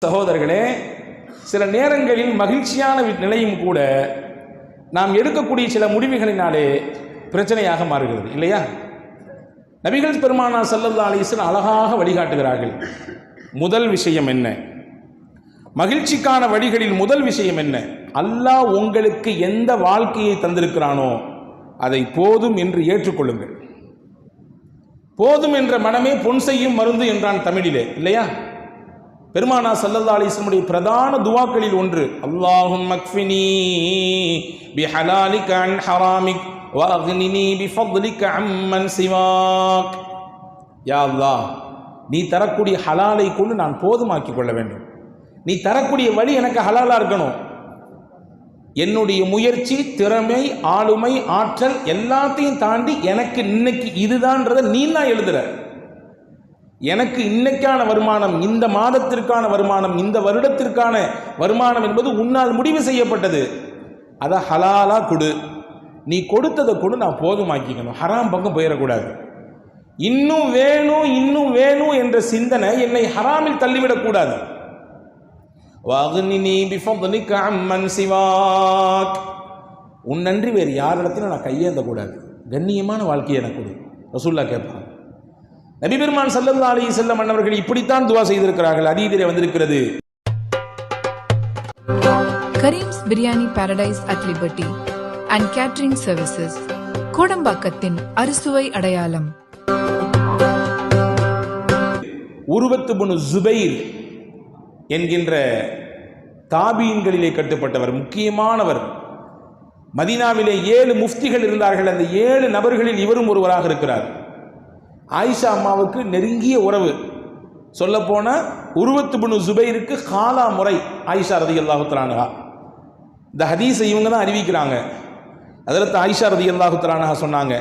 சகோதரர்களே, சில நேரங்களில் மகிழ்ச்சியான நிலையும் கூட நாம் எடுக்கக்கூடிய சில முடிவுகளினாலே பிரச்சனையாக மாறுகிறது இல்லையா? நபிகள் பெருமானார் ஸல்லல்லாஹு அலைஹி வஸல்லம் அழகாக வழிகாட்டுகிறார்கள். முதல் விஷயம் என்ன? மகிழ்ச்சிக்கான வழிகளில் முதல் விஷயம் என்ன? அல்லாஹ் உங்களுக்கு எந்த வாழ்க்கையை தந்திருக்கிறானோ அதை போதும் என்று ஏற்றுக்கொள்ளுங்கள். போதும் என்ற மனமே பொன் செய்யும் மருந்து என்றான் தமிழிலே இல்லையா? பெருமானார் ஸல்லல்லாஹு அலைஹி வஸல்லம் பிரதான துஆக்களில் ஒன்று, அல்லாஹும்ம அக்ஃபினி பிஹலாலிக அன் ஹராமிக் வ அக்னினி பிஃபத்லிக அம்மன் சிவாக். யா அல்லாஹ், நீ தரக்கூடிய ஹலாலை கொண்டு நான் போதுமாக்கிக் கொள்ள வேண்டும். நீ தரக்கூடிய வழி எனக்கு ஹலாலா இருக்கணும். என்னுடைய முயற்சி, திறமை, ஆளுமை, ஆற்றல் எல்லாத்தையும் தாண்டி எனக்கு இன்னைக்கு இதுதான்றதை நீ தான் எழுதுற. எனக்கு இன்னைக்கான வருமானம், இந்த மாதத்திற்கான வருமானம், இந்த வருடத்திற்கான வருமானம் என்பது உன்னால் முடிவு செய்யப்பட்டது. அதை ஹலாலா கொடு. நீ கொடுத்ததை கொடு நான் போதுமாக்கிக்கணும். ஹராம் பக்கம் போயிடக்கூடாது. இன்னும் வேணும் இன்னும் வேணும் என்ற சிந்தனை என்னை ஹராமில் தள்ளிவிடக்கூடாது. உன் நன்றி வேறு யாரிடத்திலும் நான் கையேந்த கூடாது. கண்ணியமான வாழ்க்கையை எனக்கு கொடு. ரசூலுல்லாஹ் கேட்பாங்க. நபி பெருமான் ஸல்லல்லாஹு அலைஹி வஸல்லம் அன்னவர்கள் இப்படித்தான் துஆ செய்திருக்கிறார்கள். ஹதீஸிலே வந்திருக்கிறது. Karim's biryani paradise at liberty and catering services, கோடம்பாக்கத்தின் அறுசுவை அடையாளம். உருவத்து பின் ஜுபைர் என்கின்ற தாபீன்களிலே கட்டுப்பட்டவர், முக்கியமானவர். மதீனாவிலே 7 முஃப்திகள் இருந்தார்கள். அந்த 7 நபர்களில் இவரும் ஒருவராக இருக்கிறார். ஆயிஷா அம்மாவுக்கு நெருங்கிய உறவு. சொல்லப்போன உருவத்து பின் ஜுபைருக்கு காலா முறை ஆயிஷா ரலியல்லாஹு தஆலா அன்ஹா. இந்த ஹதீஸை இவங்க தான் அறிவிக்கிறாங்க. ஹஜ்ரத் ஆயிஷா ரலியல்லாஹு தஆலா அன்ஹா சொன்னாங்க,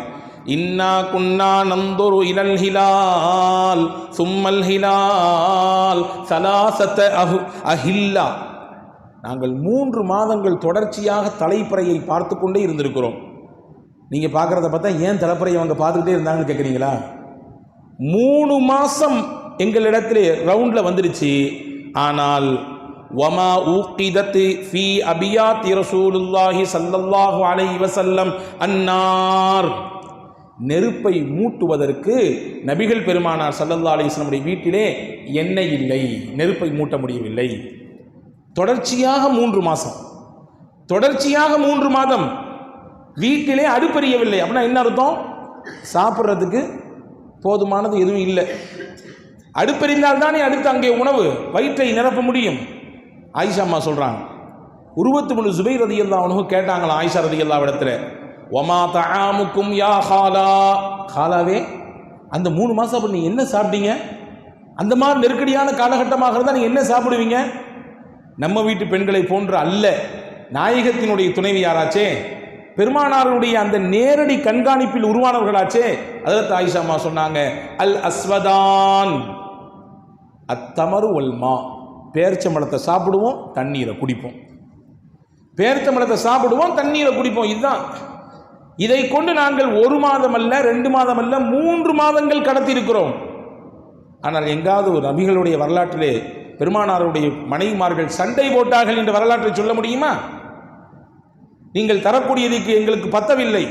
இன்னா குன்னா நந்துரு இலல் ஹிலால் சும்மல் ஹிலால் சலாசத அஹில்லா. நாங்கள் 3 மாதங்கள் தொடர்ச்சியாக தலைப்பறையை பார்த்து கொண்டே இருந்திருக்கிறோம். நீங்கள் பார்க்குறத பார்த்தா ஏன் தலைப்பறையை அவங்க பார்த்துக்கிட்டே இருந்தாங்கன்னு கேட்குறீங்களா? 3 மாதம் எங்களிடத்திலே ரவுண்டில் வந்துருச்சு. ஆனால் வமா ஊகிதத் ஃபீ அபியாத்தி ரசூலுல்லாஹி ஸல்லல்லாஹு அலைஹி வஸல்லம் அன்னார். நெருப்பை மூட்டுவதற்கு நபிகள் பெருமானார் ஸல்லல்லாஹு அலைஹி வஸல்லம் வீட்டிலே எண்ணெய் இல்லை, நெருப்பை மூட்ட முடியவில்லை. தொடர்ச்சியாக 3 மாதம், தொடர்ச்சியாக 3 மாதம் வீட்டிலே அடுப்பெரியவில்லை. அப்படின்னா என்ன அர்த்தம்? சாப்பிட்றதுக்கு போதுமானது எதுவும் இல்லை. அடுப்பெறிந்தால் தானே அடுத்து அங்கே உணவு வயிற்றை நிரப்ப முடியும். ஆயிஷா அம்மா சொல்றாங்க, உருவத்து பின் ஜுபைர் ரலியல்லாஹு அன்ஹு கேட்டாங்களா ஆயிஷா ரலியல்லாஹு இடத்துல, வமா தஆமுக்கும் யா ஹாலா. ஹாலாவே, அந்த 3 மாதம் அப்படி நீங்க என்ன சாப்பிட்டீங்க? அந்த மாதிரி நெருக்கடியான காலகட்டமாக இருந்தால் நீங்க என்ன சாப்பிடுவீங்க? நம்ம வீட்டு பெண்களை போன்ற அல்ல, நாயகத்தினுடைய துணைவியாராச்சே, பெருமானாருடைய அந்த நேரடி கண்காணிப்பில் உருவானவர்களாச்சே. ஹஜ்ரத் ஆயிஷா அம்மா சொன்னாங்க, அல் அஸ்வதான் அத்தமரு வல் மா. பேரிச்சம்பழத்தை சாப்பிடுவோம், தண்ணீரை குடிப்போம். பேரிச்சம்பழத்தை சாப்பிடுவோம், தண்ணீரை குடிப்போம். இதுதான். இதை கொண்டு நாங்கள் 1 மாதம் அல்ல, 2 மாதம் அல்ல, 3 மாதங்கள் கடத்தி இருக்கிறோம். ஆனால் எங்காவது ஒரு நபிகளுடைய வரலாற்றிலே பெருமானாருடைய மனைவிமார்கள் சண்டை போட்டார்கள் என்ற வரலாற்றை சொல்ல முடியுமா? நீங்கள் தரக்கூடியதுக்கு எங்களுக்கு பத்தவில்லை,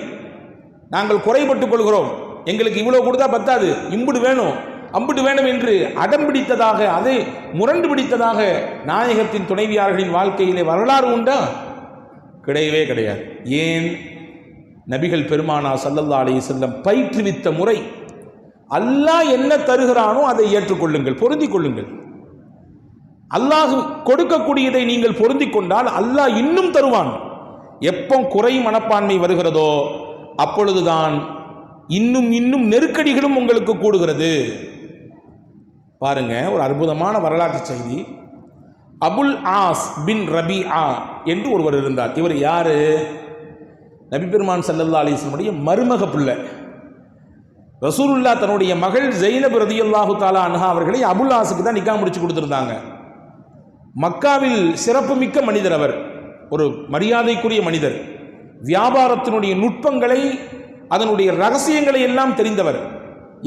நாங்கள் குறைபட்டுக் கொள்கிறோம், எங்களுக்கு இவ்வளவு கொடுத்தா பத்தாது, இம்புடு வேணும் அம்புடு வேணும் என்று அடம் பிடித்ததாக, அதை முரண்டு பிடித்ததாக நாயகத்தின் துணைவியார்களின் வாழ்க்கையிலே வரலாறு உண்டா? கிடையவே கிடையாது. ஏன்? நபிகள் பெருமானார் ஸல்லல்லாஹு அலைஹி வஸல்லம் பயிற்றுவித்த முறை. அல்லாஹ் என்ன தருகிறானோ அதை ஏற்றுக்கொள்ளுங்கள், பொருந்திக் கொள்ளுங்கள். அல்லாஹ் கொடுக்கக்கூடியதை நீங்கள் பொருந்திக் கொண்டால் அல்லாஹ் இன்னும் தருவான். எப்போ குறை மனப்பான்மை வருகிறதோ அப்பொழுதுதான் இன்னும் இன்னும் நெருக்கடிகளும் உங்களுக்கு கூடுகிறது. பாருங்க, ஒரு அற்புதமான வரலாற்று செய்தி. அபுல் ஆஸ் பின் ரபிஆ என்று ஒருவர் இருந்தார். இவர் யாரு? நபி பெருமான் ஸல்லல்லாஹு அலைஹி வஸல்லம் மருமக பிள்ளை. ரசூலுல்லாஹ் தன்னுடைய மகள் ஜைனப் ரலியல்லாஹு தஆலா அன்ஹா அவர்களை அபுல் ஆஸுக்கு தான் நிக்காஹ் முடிச்சு கொடுத்திருந்தாங்க. மக்காவில் சிறப்புமிக்க மனிதர் அவர், ஒரு மரியாதைக்குரிய மனிதர். வியாபாரத்தினுடைய நுட்பங்களை, அதனுடைய ரகசியங்களை எல்லாம் தெரிந்தவர்.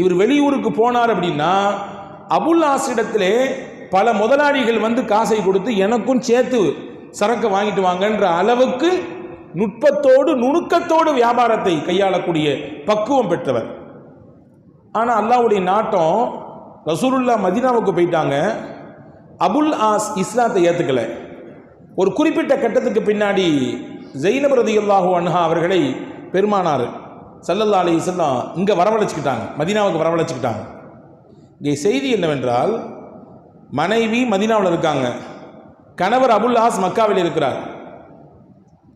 இவர் வெளியூருக்கு போனார் அப்படின்னா அபுல் ஆஸிடத்திலே பல முதலாளிகள் வந்து காசை கொடுத்து எனக்கும் சேர்த்து சரக்கு வாங்கிட்டு வாங்கன்ற அளவுக்கு நுட்பத்தோடு நுணுக்கத்தோடு வியாபாரத்தை கையாளக்கூடிய பக்குவம் பெற்றவர். ஆனால் அல்லாஹ்வுடைய நாட்டம், ரசூலுல்லாஹ் மதீனாவுக்கு போயிட்டாங்க. அபுல் ஆஸ் இஸ்லாத்தை ஏற்றுக்கலை. ஒரு குறிப்பிட்ட கட்டத்துக்கு பின்னாடி ஜைனப் ரலியல்லாஹு அன்ஹா அவர்களை பெருமானார் ஸல்லல்லாஹு அலைஹி வஸல்லம் இங்கே வரவழைச்சிக்கிட்டாங்க, மதீனாவுக்கு வரவழைச்சிக்கிட்டாங்க. இங்கே செய்தி என்னவென்றால், மனைவி மதீனாவில் இருக்காங்க, கணவர் அபுல் ஆஸ் மக்காவில் இருக்கிறார்.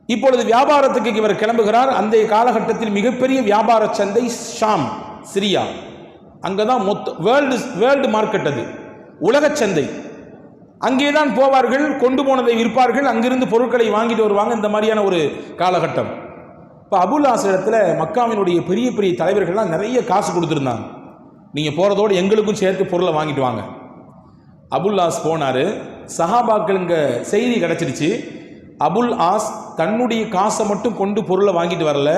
இப்பொழுது வியாபாரத்துக்கு இவர் கிளம்புகிறார். அந்த காலகட்டத்தில் மிகப்பெரிய வியாபார சந்தை ஷாம், சிரியா. அங்கே தான் வேர்ல்டு மார்க்கெட், அது உலக சந்தை. அங்கே தான் போவார்கள், கொண்டு போனதை விற்பார்கள், அங்கிருந்து பொருட்களை வாங்கிட்டு வருவாங்க. இந்த மாதிரியான ஒரு காலகட்டம். இப்போ அபுல் ஆஸ் இடத்துல மக்காவினுடைய பெரிய பெரிய தலைவர்கள்லாம் நிறைய காசு கொடுத்துருந்தாங்க. நீங்கள் போகிறதோடு எங்களுக்கும் சேர்த்து பொருளை வாங்கிட்டு வாங்க. அபுல் ஆஸ் போனார். சஹாபாக்கள் இங்கே செய்தி கிடச்சிருச்சு, அபுல் ஆஸ் தன்னுடைய காசை மட்டும் கொண்டு பொருளை வாங்கிட்டு வரல,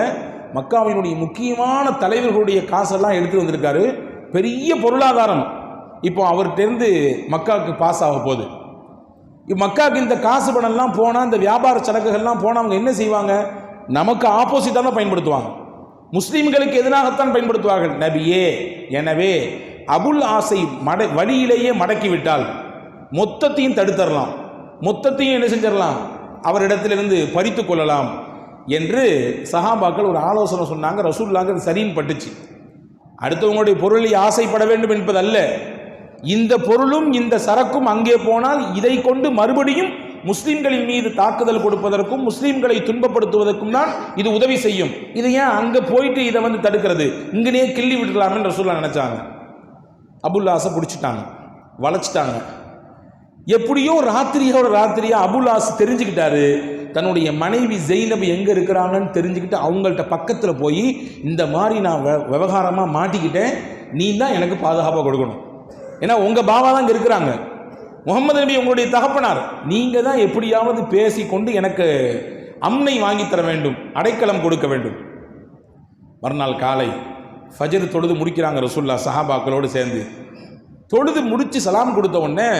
மக்காவினுடைய முக்கியமான தலைவர்களுடைய காசெல்லாம் எடுத்து வந்திருக்காரு. பெரிய பொருளாதாரம் இப்போ அவர்கிட்டருந்து மக்காவுக்கு பாஸ் ஆக போகுது. மக்காவுக்கு இந்த காசு பணம்லாம் போனால், இந்த வியாபார சரக்குகள்லாம் போனால் அவங்க என்ன செய்வாங்க? நமக்கு ஆப்போசிட்டாக தான் பயன்படுத்துவாங்க, முஸ்லீம்களுக்கு எதிராகத்தான் பயன்படுத்துவார்கள். நபியே, எனவே அபுல் ஆசை வழியிலேயே மடக்கிவிட்டால் மொத்தத்தையும் தடுத்தரலாம், மொத்தத்தையும் என்ன செஞ்சிடலாம், அவரிடத்திலிருந்து பறித்து கொள்ளலாம் என்று சஹாபாக்கள் ஒரு ஆலோசனை சொன்னாங்க. ரசூலுல்லாஹ்க்கு அது சரின்னு பட்டுச்சு. அடுத்தவங்களுடைய பொருளில் ஆசைப்பட வேண்டும் என்பதல்ல, இந்த பொருளும் இந்த சரக்கும் அங்கே போனால் இதை கொண்டு மறுபடியும் முஸ்லீம்களின் மீது தாக்குதல் கொடுப்பதற்கும் முஸ்லீம்களை துன்பப்படுத்துவதற்கும் தான் இது உதவி செய்யும். இதை ஏன் அங்கே போயிட்டு இதை வந்து தடுக்கிறது, இங்கனே கிள்ளி விட்டுலாம்னு ரசூலுல்லாஹ் நினைச்சாங்க. அபுல் ஆஸை பிடிச்சிட்டாங்க, வளைச்சிட்டாங்க. எப்படியோ ராத்திரியா அபுல் ஆஸ் தெரிஞ்சுக்கிட்டாரு, தன்னுடைய மனைவி ஜெய்னப் எங்கே இருக்கிறாங்கன்னு தெரிஞ்சுக்கிட்டு அவங்கள்ட்ட பக்கத்தில் போய், இந்த மாதிரி நான் விவகாரமாக மாட்டிக்கிட்டேன், நீ தான் எனக்கு பாதுகாப்பாக கொடுக்கணும், ஏன்னா உங்கள் பாபா தான் இங்கே இருக்கிறாங்க, முகமது நபி உங்களுடைய தகப்பனார், நீங்கள் தான் எப்படியாவது பேசி கொண்டு எனக்கு அம்னை வாங்கித்தர வேண்டும், அடைக்கலம் கொடுக்க வேண்டும். மறுநாள் காலை ஃபஜர் தொழுது முடிக்கிறாங்க ரசூலுல்லாஹ் சஹாபாக்களோடு சேர்ந்து. தொழுது முடித்து சலாம் கொடுத்த உடனே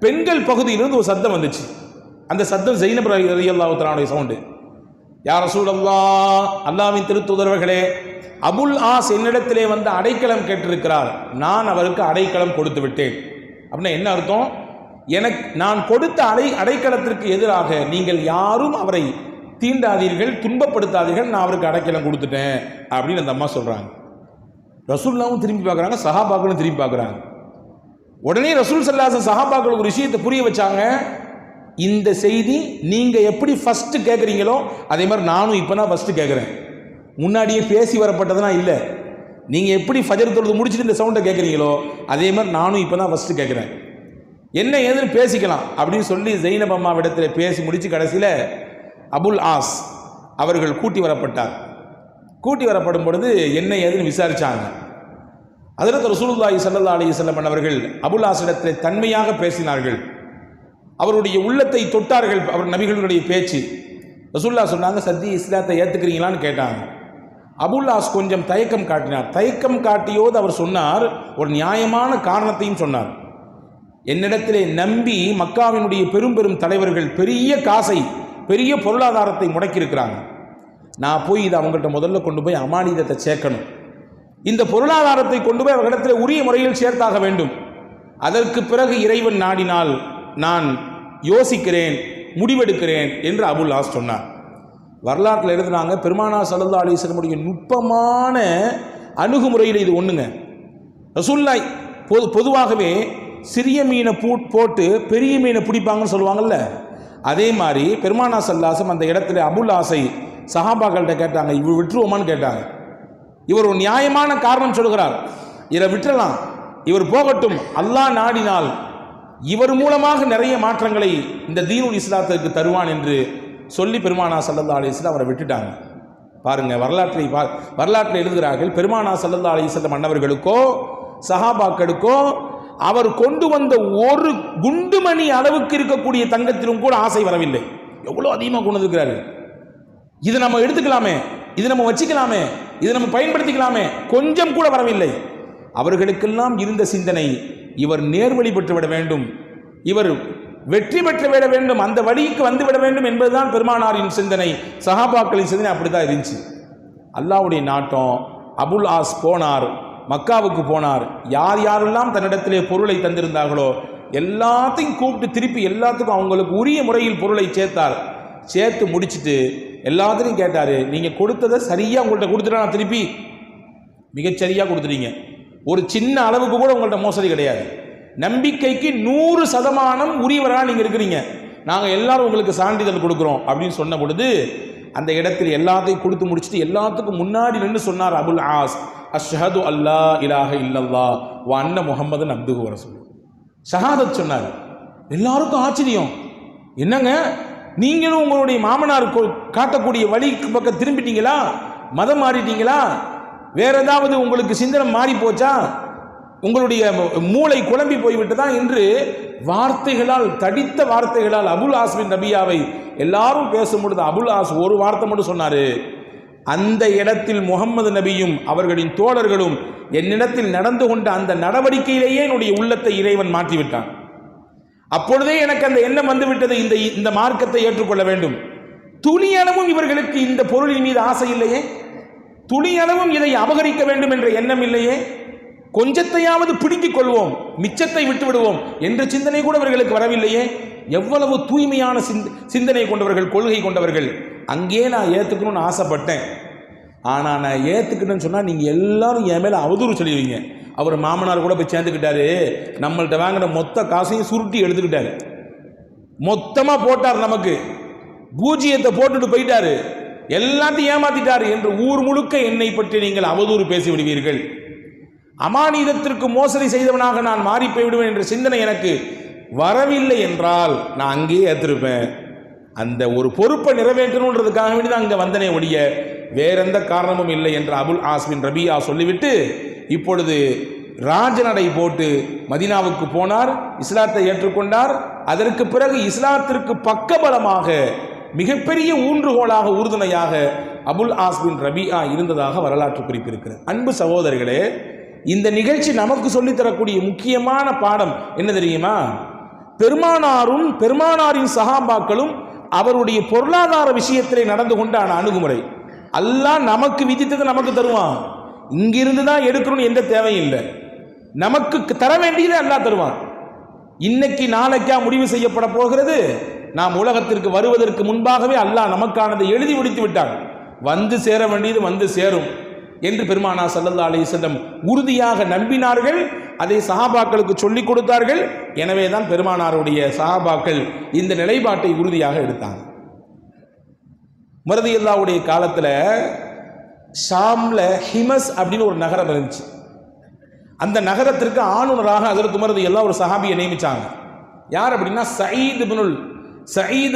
பெண்கள் பகுதியிலிருந்து ஒரு சத்தம் வந்துச்சு. அந்த சத்தம் ஜைனப் ரலியல்லாஹு தஆலாவுடைய சவுண்டு. யா ரசூலல்லாஹ், அல்லாஹ்வின் திருத்தூதர்களே, அபுல் ஆஸ் என்னிடத்திலே வந்து அடைக்கலம் கேட்டிருக்கிறார், நான் அவருக்கு அடைக்கலம் கொடுத்து விட்டேன். அப்படின்னா என்ன அர்த்தம்? நான் கொடுத்த அடைக்கலத்திற்கு எதிராக நீங்கள் யாரும் அவரை தீண்டாதீர்கள், துன்பப்படுத்தாதீர்கள், நான் அவருக்கு அடைக்கலம் கொடுத்துட்டேன் அப்படின்னு அந்த அம்மா சொல்றாங்க. ரசூலுல்லாஹ்வும் திரும்பி பார்க்குறாங்க, சஹாபாக்களும் திரும்பி பார்க்குறாங்க. உடனே ரசூல் ஸல்லல்லாஹு அலைஹி வஸல்லம் சஹாபாக்களுக்கு ஒரு விஷயத்தை புரிய வச்சாங்க. இந்த செய்தி நீங்க எப்படி ஃபர்ஸ்ட் கேட்குறீங்களோ அதே மாதிரி நானும் இப்போ தான் ஃபர்ஸ்ட் கேட்குறேன். முன்னாடியே பேசி வரப்பட்டதுனா இல்லை, நீங்க எப்படி ஃபஜர் தொழுது முடிச்சுட்டு இந்த சவுண்டை கேட்குறீங்களோ அதே மாதிரி நானும் இப்போ தான் ஃபர்ஸ்ட் கேட்குறேன். என்ன ஏதுன்னு பேசிக்கலாம் அப்படின்னு சொல்லி ஜெய்னப் அம்மாவிடத்தில் பேசி முடிச்சு கடைசியில் அபுல் ஆஸ் அவர்கள் கூட்டி வரப்பட்டார். கூட்டி வரப்படும் பொழுது என்ன ஏதுன்னு விசாரிச்சாங்க. ஹஜ்ரத் ரசூலுல்லாஹி ஸல்லல்லாஹு அலைஹி வஸல்லம் அவர்கள் அபுல் ஆஸிடத்தில் தன்மையாக பேசினார்கள், அவருடைய உள்ளத்தை தொட்டார்கள். அவர் நபிகளுடைய பேச்சு. ரசூலுல்லாஹ் சொன்னாங்க, சத்திய இஸ்லாத்தை ஏற்றுக்கிறீங்களான்னு கேட்டாங்க. அபுல் ஆஸ் கொஞ்சம் தயக்கம் காட்டினார். தயக்கம் காட்டியோடு அவர் சொன்னார், ஒரு நியாயமான காரணத்தையும் சொன்னார். என்னிடத்திலே நம்பி மக்காவினுடைய பெரும் பெரும் தலைவர்கள் பெரிய காசை, பெரிய பொருளாதாரத்தை முடக்கியிருக்கிறாங்க. நான் போய் இதை அவங்கள்ட்ட முதல்ல கொண்டு போய் அமானிதத்தை சேர்க்கணும். இந்த பொருளாதாரத்தை கொண்டு போய் அவர்களிடத்தில் உரிய முறையில் சேர்த்தாக வேண்டும். அதற்கு பிறகு இறைவன் நாடினால் நான் யோசிக்கிறேன், முடிவெடுக்கிறேன் என்று அபுல் ஆஸ் சொன்னார். வரலாற்றில் எழுதுனாங்க, பெருமானார் ஸல்லல்லாஹு அலைஹி வஸல்லம் நுட்பமான அணுகுமுறையில் இது ஒன்றுங்க. ரசூலுல்லாஹ் பொதுவாகவே சிறிய மீனை போட்டு பெரிய மீனை பிடிப்பாங்கன்னு சொல்லுவாங்கல்ல, அதே மாதிரி பெருமானார் ஸல்லல்லாஹு அலைஹி வஸல்லம் அந்த இடத்துல அபுல் ஆஸை சஹாபாக்கள்கிட்ட கேட்டாங்க, இவர் விட்டுருவோமான்னு கேட்டாங்க. இவர் ஒரு நியாயமான காரணம் சொல்கிறார், இதை விட்டுறலாம், இவர் போகட்டும், அல்லாஹ் நாடினால் இவர் மூலமாக நிறைய மாற்றங்களை இந்த தீனுல் இஸ்லாத்திற்கு தருவான் என்று சொல்லி பெருமானார் ஸல்லல்லாஹு அலைஹி வஸல்லம் அவரை விட்டுட்டாங்க. பாருங்க, வரலாற்றில் எழுதுகிறார்கள், பெருமானார் ஸல்லல்லாஹு அலைஹி வஸல்லம் அன்னவர்களுக்கோ சஹாபாக்களுக்கோ அவர் கொண்டு வந்த ஒரு குண்டுமணி அளவுக்கு இருக்கக்கூடிய தங்கத்திலும் கூட ஆசை வரவில்லை. எவ்வளோ அதிகமாக கொண்டு வந்திருக்கிறார்கள். இதை நம்ம எடுத்துக்கலாமே, இதை நம்ம வச்சுக்கலாமே, இதை நம்ம பயன்படுத்திக்கலாமே, கொஞ்சம் கூட வரவில்லை. அவர்களுக்கெல்லாம் இருந்த சிந்தனை, இவர் நேர்வழி பெற்றுவிட வேண்டும், இவர் வெற்றி பெற்று விட வேண்டும், அந்த வழிக்கு வந்துவிட வேண்டும் என்பதுதான் பெருமானாரின் சிந்தனை, சஹாபாக்களின் சிந்தனை அப்படிதான் இருந்துச்சு. அல்லாஹ்வுடைய நாட்டம். அபுல் ஆஸ் போனார், மக்காவுக்கு போனார். யார் யாரெல்லாம் தன்னிடத்திலே பொருளை தந்திருந்தார்களோ எல்லாத்தையும் கூப்பிட்டு திருப்பி எல்லாத்துக்கும் அவங்களுக்கு உரிய முறையில் பொருளை சேர்த்தார். சேர்த்து முடிச்சுட்டு எல்லாத்தையும் கேட்டார், நீங்கள் கொடுத்ததை சரியாக உங்கள்கிட்ட கொடுத்துட்டா நான் திருப்பி மிகச்சரியாக கொடுத்துட்டீங்க, ஒரு சின்ன அளவுக்கு கூட உங்கள்கிட்ட மோசடி கிடையாது, நம்பிக்கைக்கு 100% உரியவராக நீங்கள் இருக்கிறீங்க, நாங்கள் எல்லாரும் உங்களுக்கு சான்றிதழ் கொடுக்குறோம் அப்படின்னு சொன்ன பொழுது அந்த இடத்தில் எல்லாத்தையும் கொடுத்து முடிச்சுட்டு எல்லாத்துக்கும் முன்னாடி நின்று சொன்னார் அபுல் ஆஸ், அஷ்ஹது அல்லா இலாஹ இல்லல்லாஹ் வ அன்ன முஹம்மதன் அப்துஹு வ ரசூலுஹு. ஷஹாதத் சொன்னார். எல்லாருக்கும் ஆச்சரியம், என்னங்க நீங்களும் உங்களுடைய மாமனார் காட்டக்கூடிய வழிக்கு பக்கம் திரும்பிட்டீங்களா, மதம் மாறிட்டீங்களா, வேற ஏதாவது உங்களுக்கு சிந்தனை மாறி போச்சா, உங்களுடைய மூளை குழம்பி போய்விட்டதா என்று வார்த்தைகளால், தடித்த வார்த்தைகளால் அபுல் ஆஸ் பின் ரபியாவை எல்லாரும் பேசும்பொழுது அபுல் ஆஸ் ஒரு வார்த்தை மட்டும் சொன்னாரு, அந்த இடத்தில் முகமது நபியும் அவர்களின் தோழர்களும் என்னிடத்தில் நடந்து கொண்ட அந்த நடவடிக்கையிலேயே என்னுடைய உள்ளத்தை இறைவன் மாற்றிவிட்டான். அப்பொழுதே எனக்கு அந்த எண்ணம் வந்துவிட்டது, இந்த மார்க்கத்தை ஏற்றுக்கொள்ள வேண்டும். துளியளவும் இவர்களுக்கு இந்த பொருளின் மீது ஆசை இல்லையே, துளியளவும் இதை அபகரிக்க வேண்டும் என்ற எண்ணம் இல்லையே, கொஞ்சத்தையாவது பிடுங்கிக் கொள்வோம், மிச்சத்தை விட்டு விடுவோம் என்ற சிந்தனை கூட இவர்களுக்கு வரவில்லையே. எவ்வளவு தூய்மையான சிந்தனை கொண்டவர்கள், கொள்கை கொண்டவர்கள். அங்கே நான் ஏற்றுக்கணும்னு ஆசைப்பட்டேன், ஆனால் நான் ஏற்றுக்கிட்டேன்னு சொன்னால் நீங்கள் எல்லாரும் என் மேலே அவதூறு சொல்லிடுவீங்க. அவர் மாமனார் கூட போய் சேர்ந்துக்கிட்டாரு, நம்மள்கிட்ட வாங்கின மொத்த காசையும் சுருட்டி எடுத்துக்கிட்டாரு, மொத்தமாக போட்டார், நமக்கு பூஜ்ஜியத்தை போட்டுட்டு போயிட்டாரு, எல்லாத்தையும் ஏமாத்திட்டாரு என்று ஊர் முழுக்க என்னை பற்றி நீங்கள் அவதூறு பேசி விடுவீர்கள். அமானிதத்திற்கு மோசடி செய்தவனாக நான் மாறி போய்விடுவேன் என்ற சிந்தனை எனக்கு வரவில்லை என்றால் நான் அங்கேயே ஏற்றிருப்பேன். அந்த ஒரு பொறுப்பை நிறைவேற்றணுன்றதுக்காக வேண்டி தான் அங்கே வந்தனே ஒழிய வேற எந்த காரணமும் இல்லை என்று அபுல் ஆஸ் பின் ரபியா சொல்லிவிட்டு இப்பொழுது ராஜநடை போட்டு மதீனாவுக்கு போனார், இஸ்லாத்தை ஏற்றுக்கொண்டார். அதற்கு பிறகு இஸ்லாத்திற்கு பக்கபலமாக மிகப்பெரிய ஊன்றுகோலாக, உறுதுணையாக அபுல் ஆஸ் பின் ரபியா இருந்ததாக வரலாற்று குறிப்பிருக்கிறது. அன்பு சகோதரர்களே, இந்த நிகழ்ச்சி நமக்கு சொல்லித்தரக்கூடிய முக்கியமான பாடம் என்ன தெரியுமா? பெருமானாரும் பெருமானாரின் சஹாபாக்களும் அவருடைய பொருளாதார விஷயத்திலே நடந்து கொண்டான அணுகுமுறை. அல்லாஹ் நமக்கு விதித்ததை நமக்கு தருவான், இங்கிருந்து தான் எடுக்கணும்னு எந்த தேவையில்லை, நமக்கு தர வேண்டியதை அல்லாஹ் தருவான். இன்னைக்கு நாளைக்கா முடிவு செய்யப்பட போகிறது, நாம் உலகத்திற்கு வருவதற்கு முன்பாகவே அல்லாஹ் நமக்கானதை எழுதி முடித்து விட்டான். வந்து சேர வேண்டியது வந்து சேரும் என்று பெருமானார் ஸல்லல்லாஹு அலைஹி வஸல்லம் உறுதியாக நம்பினார்கள். அதை சஹாபாக்களுக்கு சொல்லிக் கொடுத்தார்கள். எனவே தான் பெருமானாருடைய சஹாபாக்கள் இந்த நிலைப்பாட்டை உறுதியாக எடுத்தாங்க. உமர் ரலியல்லாஹுடைய காலத்தில் ஷாம்ல ஹிமஸ் அப்படின்னு ஒரு நகரம் இருந்துச்சு. அந்த நகரத்திற்கு ஆளுநராக ஹஜ்ரத் உமர் ரலியல்லாஹு ஒரு சஹாபியை நியமிச்சாங்க. யார் அப்படின்னா சயீத்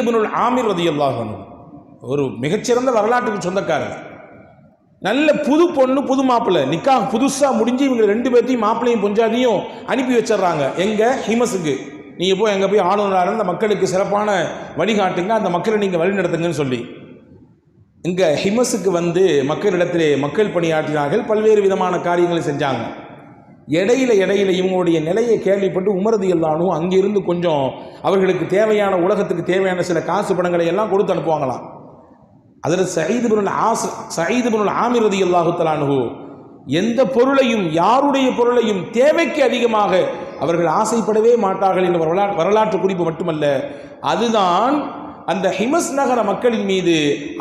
இப்னுல் ஆமிர் ரலியல்லாஹு அன்ஹு. ஒரு மிகச்சிறந்த வரலாற்றுக்கு சொந்தக்காரர். நல்ல புது பொண்ணு, புது மாப்பிள்ளை, நிக்காஹ் புதுசாக முடிஞ்சு இவங்க 2 பேர்த்தையும் மாப்பிள்ளையும் பொஞ்சாதியும் அனுப்பி வச்சிடறாங்க. எங்க ஹிமஸுக்கு, நீங்கள் போய் எங்கே போய் ஆளுநராக அந்த மக்களுக்கு சிறப்பான வழிகாட்டுங்க, அந்த மக்களை நீங்கள் வழி நடத்துங்கன்னு சொல்லி இங்கே ஹிமஸுக்கு வந்து மக்களிடத்திலே மக்கள் பணியாற்றினார்கள், பல்வேறு விதமான காரியங்களை செஞ்சாங்க. இடையில இவங்களுடைய நிலையை கேள்விப்பட்டு உமர் ரலியல்லாஹு அன்ஹு அங்கிருந்து கொஞ்சம் அவர்களுக்கு தேவையான, உலகத்துக்கு தேவையான சில காசு பணங்களை எல்லாம் கொடுத்து அனுப்புவாங்களாம். அதில் சயீத் இப்னுல் ஆமிர் ரலியல்லாஹு தஆலா அன்ஹு எந்த பொருளையும், யாருடைய பொருளையும் தேவைக்கு அதிகமாக அவர்கள் ஆசைப்படவே மாட்டார்கள் என்ற வரலாற்று குறிப்பு மட்டுமல்ல, அதுதான் அந்த ஹிமஸ் நகர மக்களின் மீது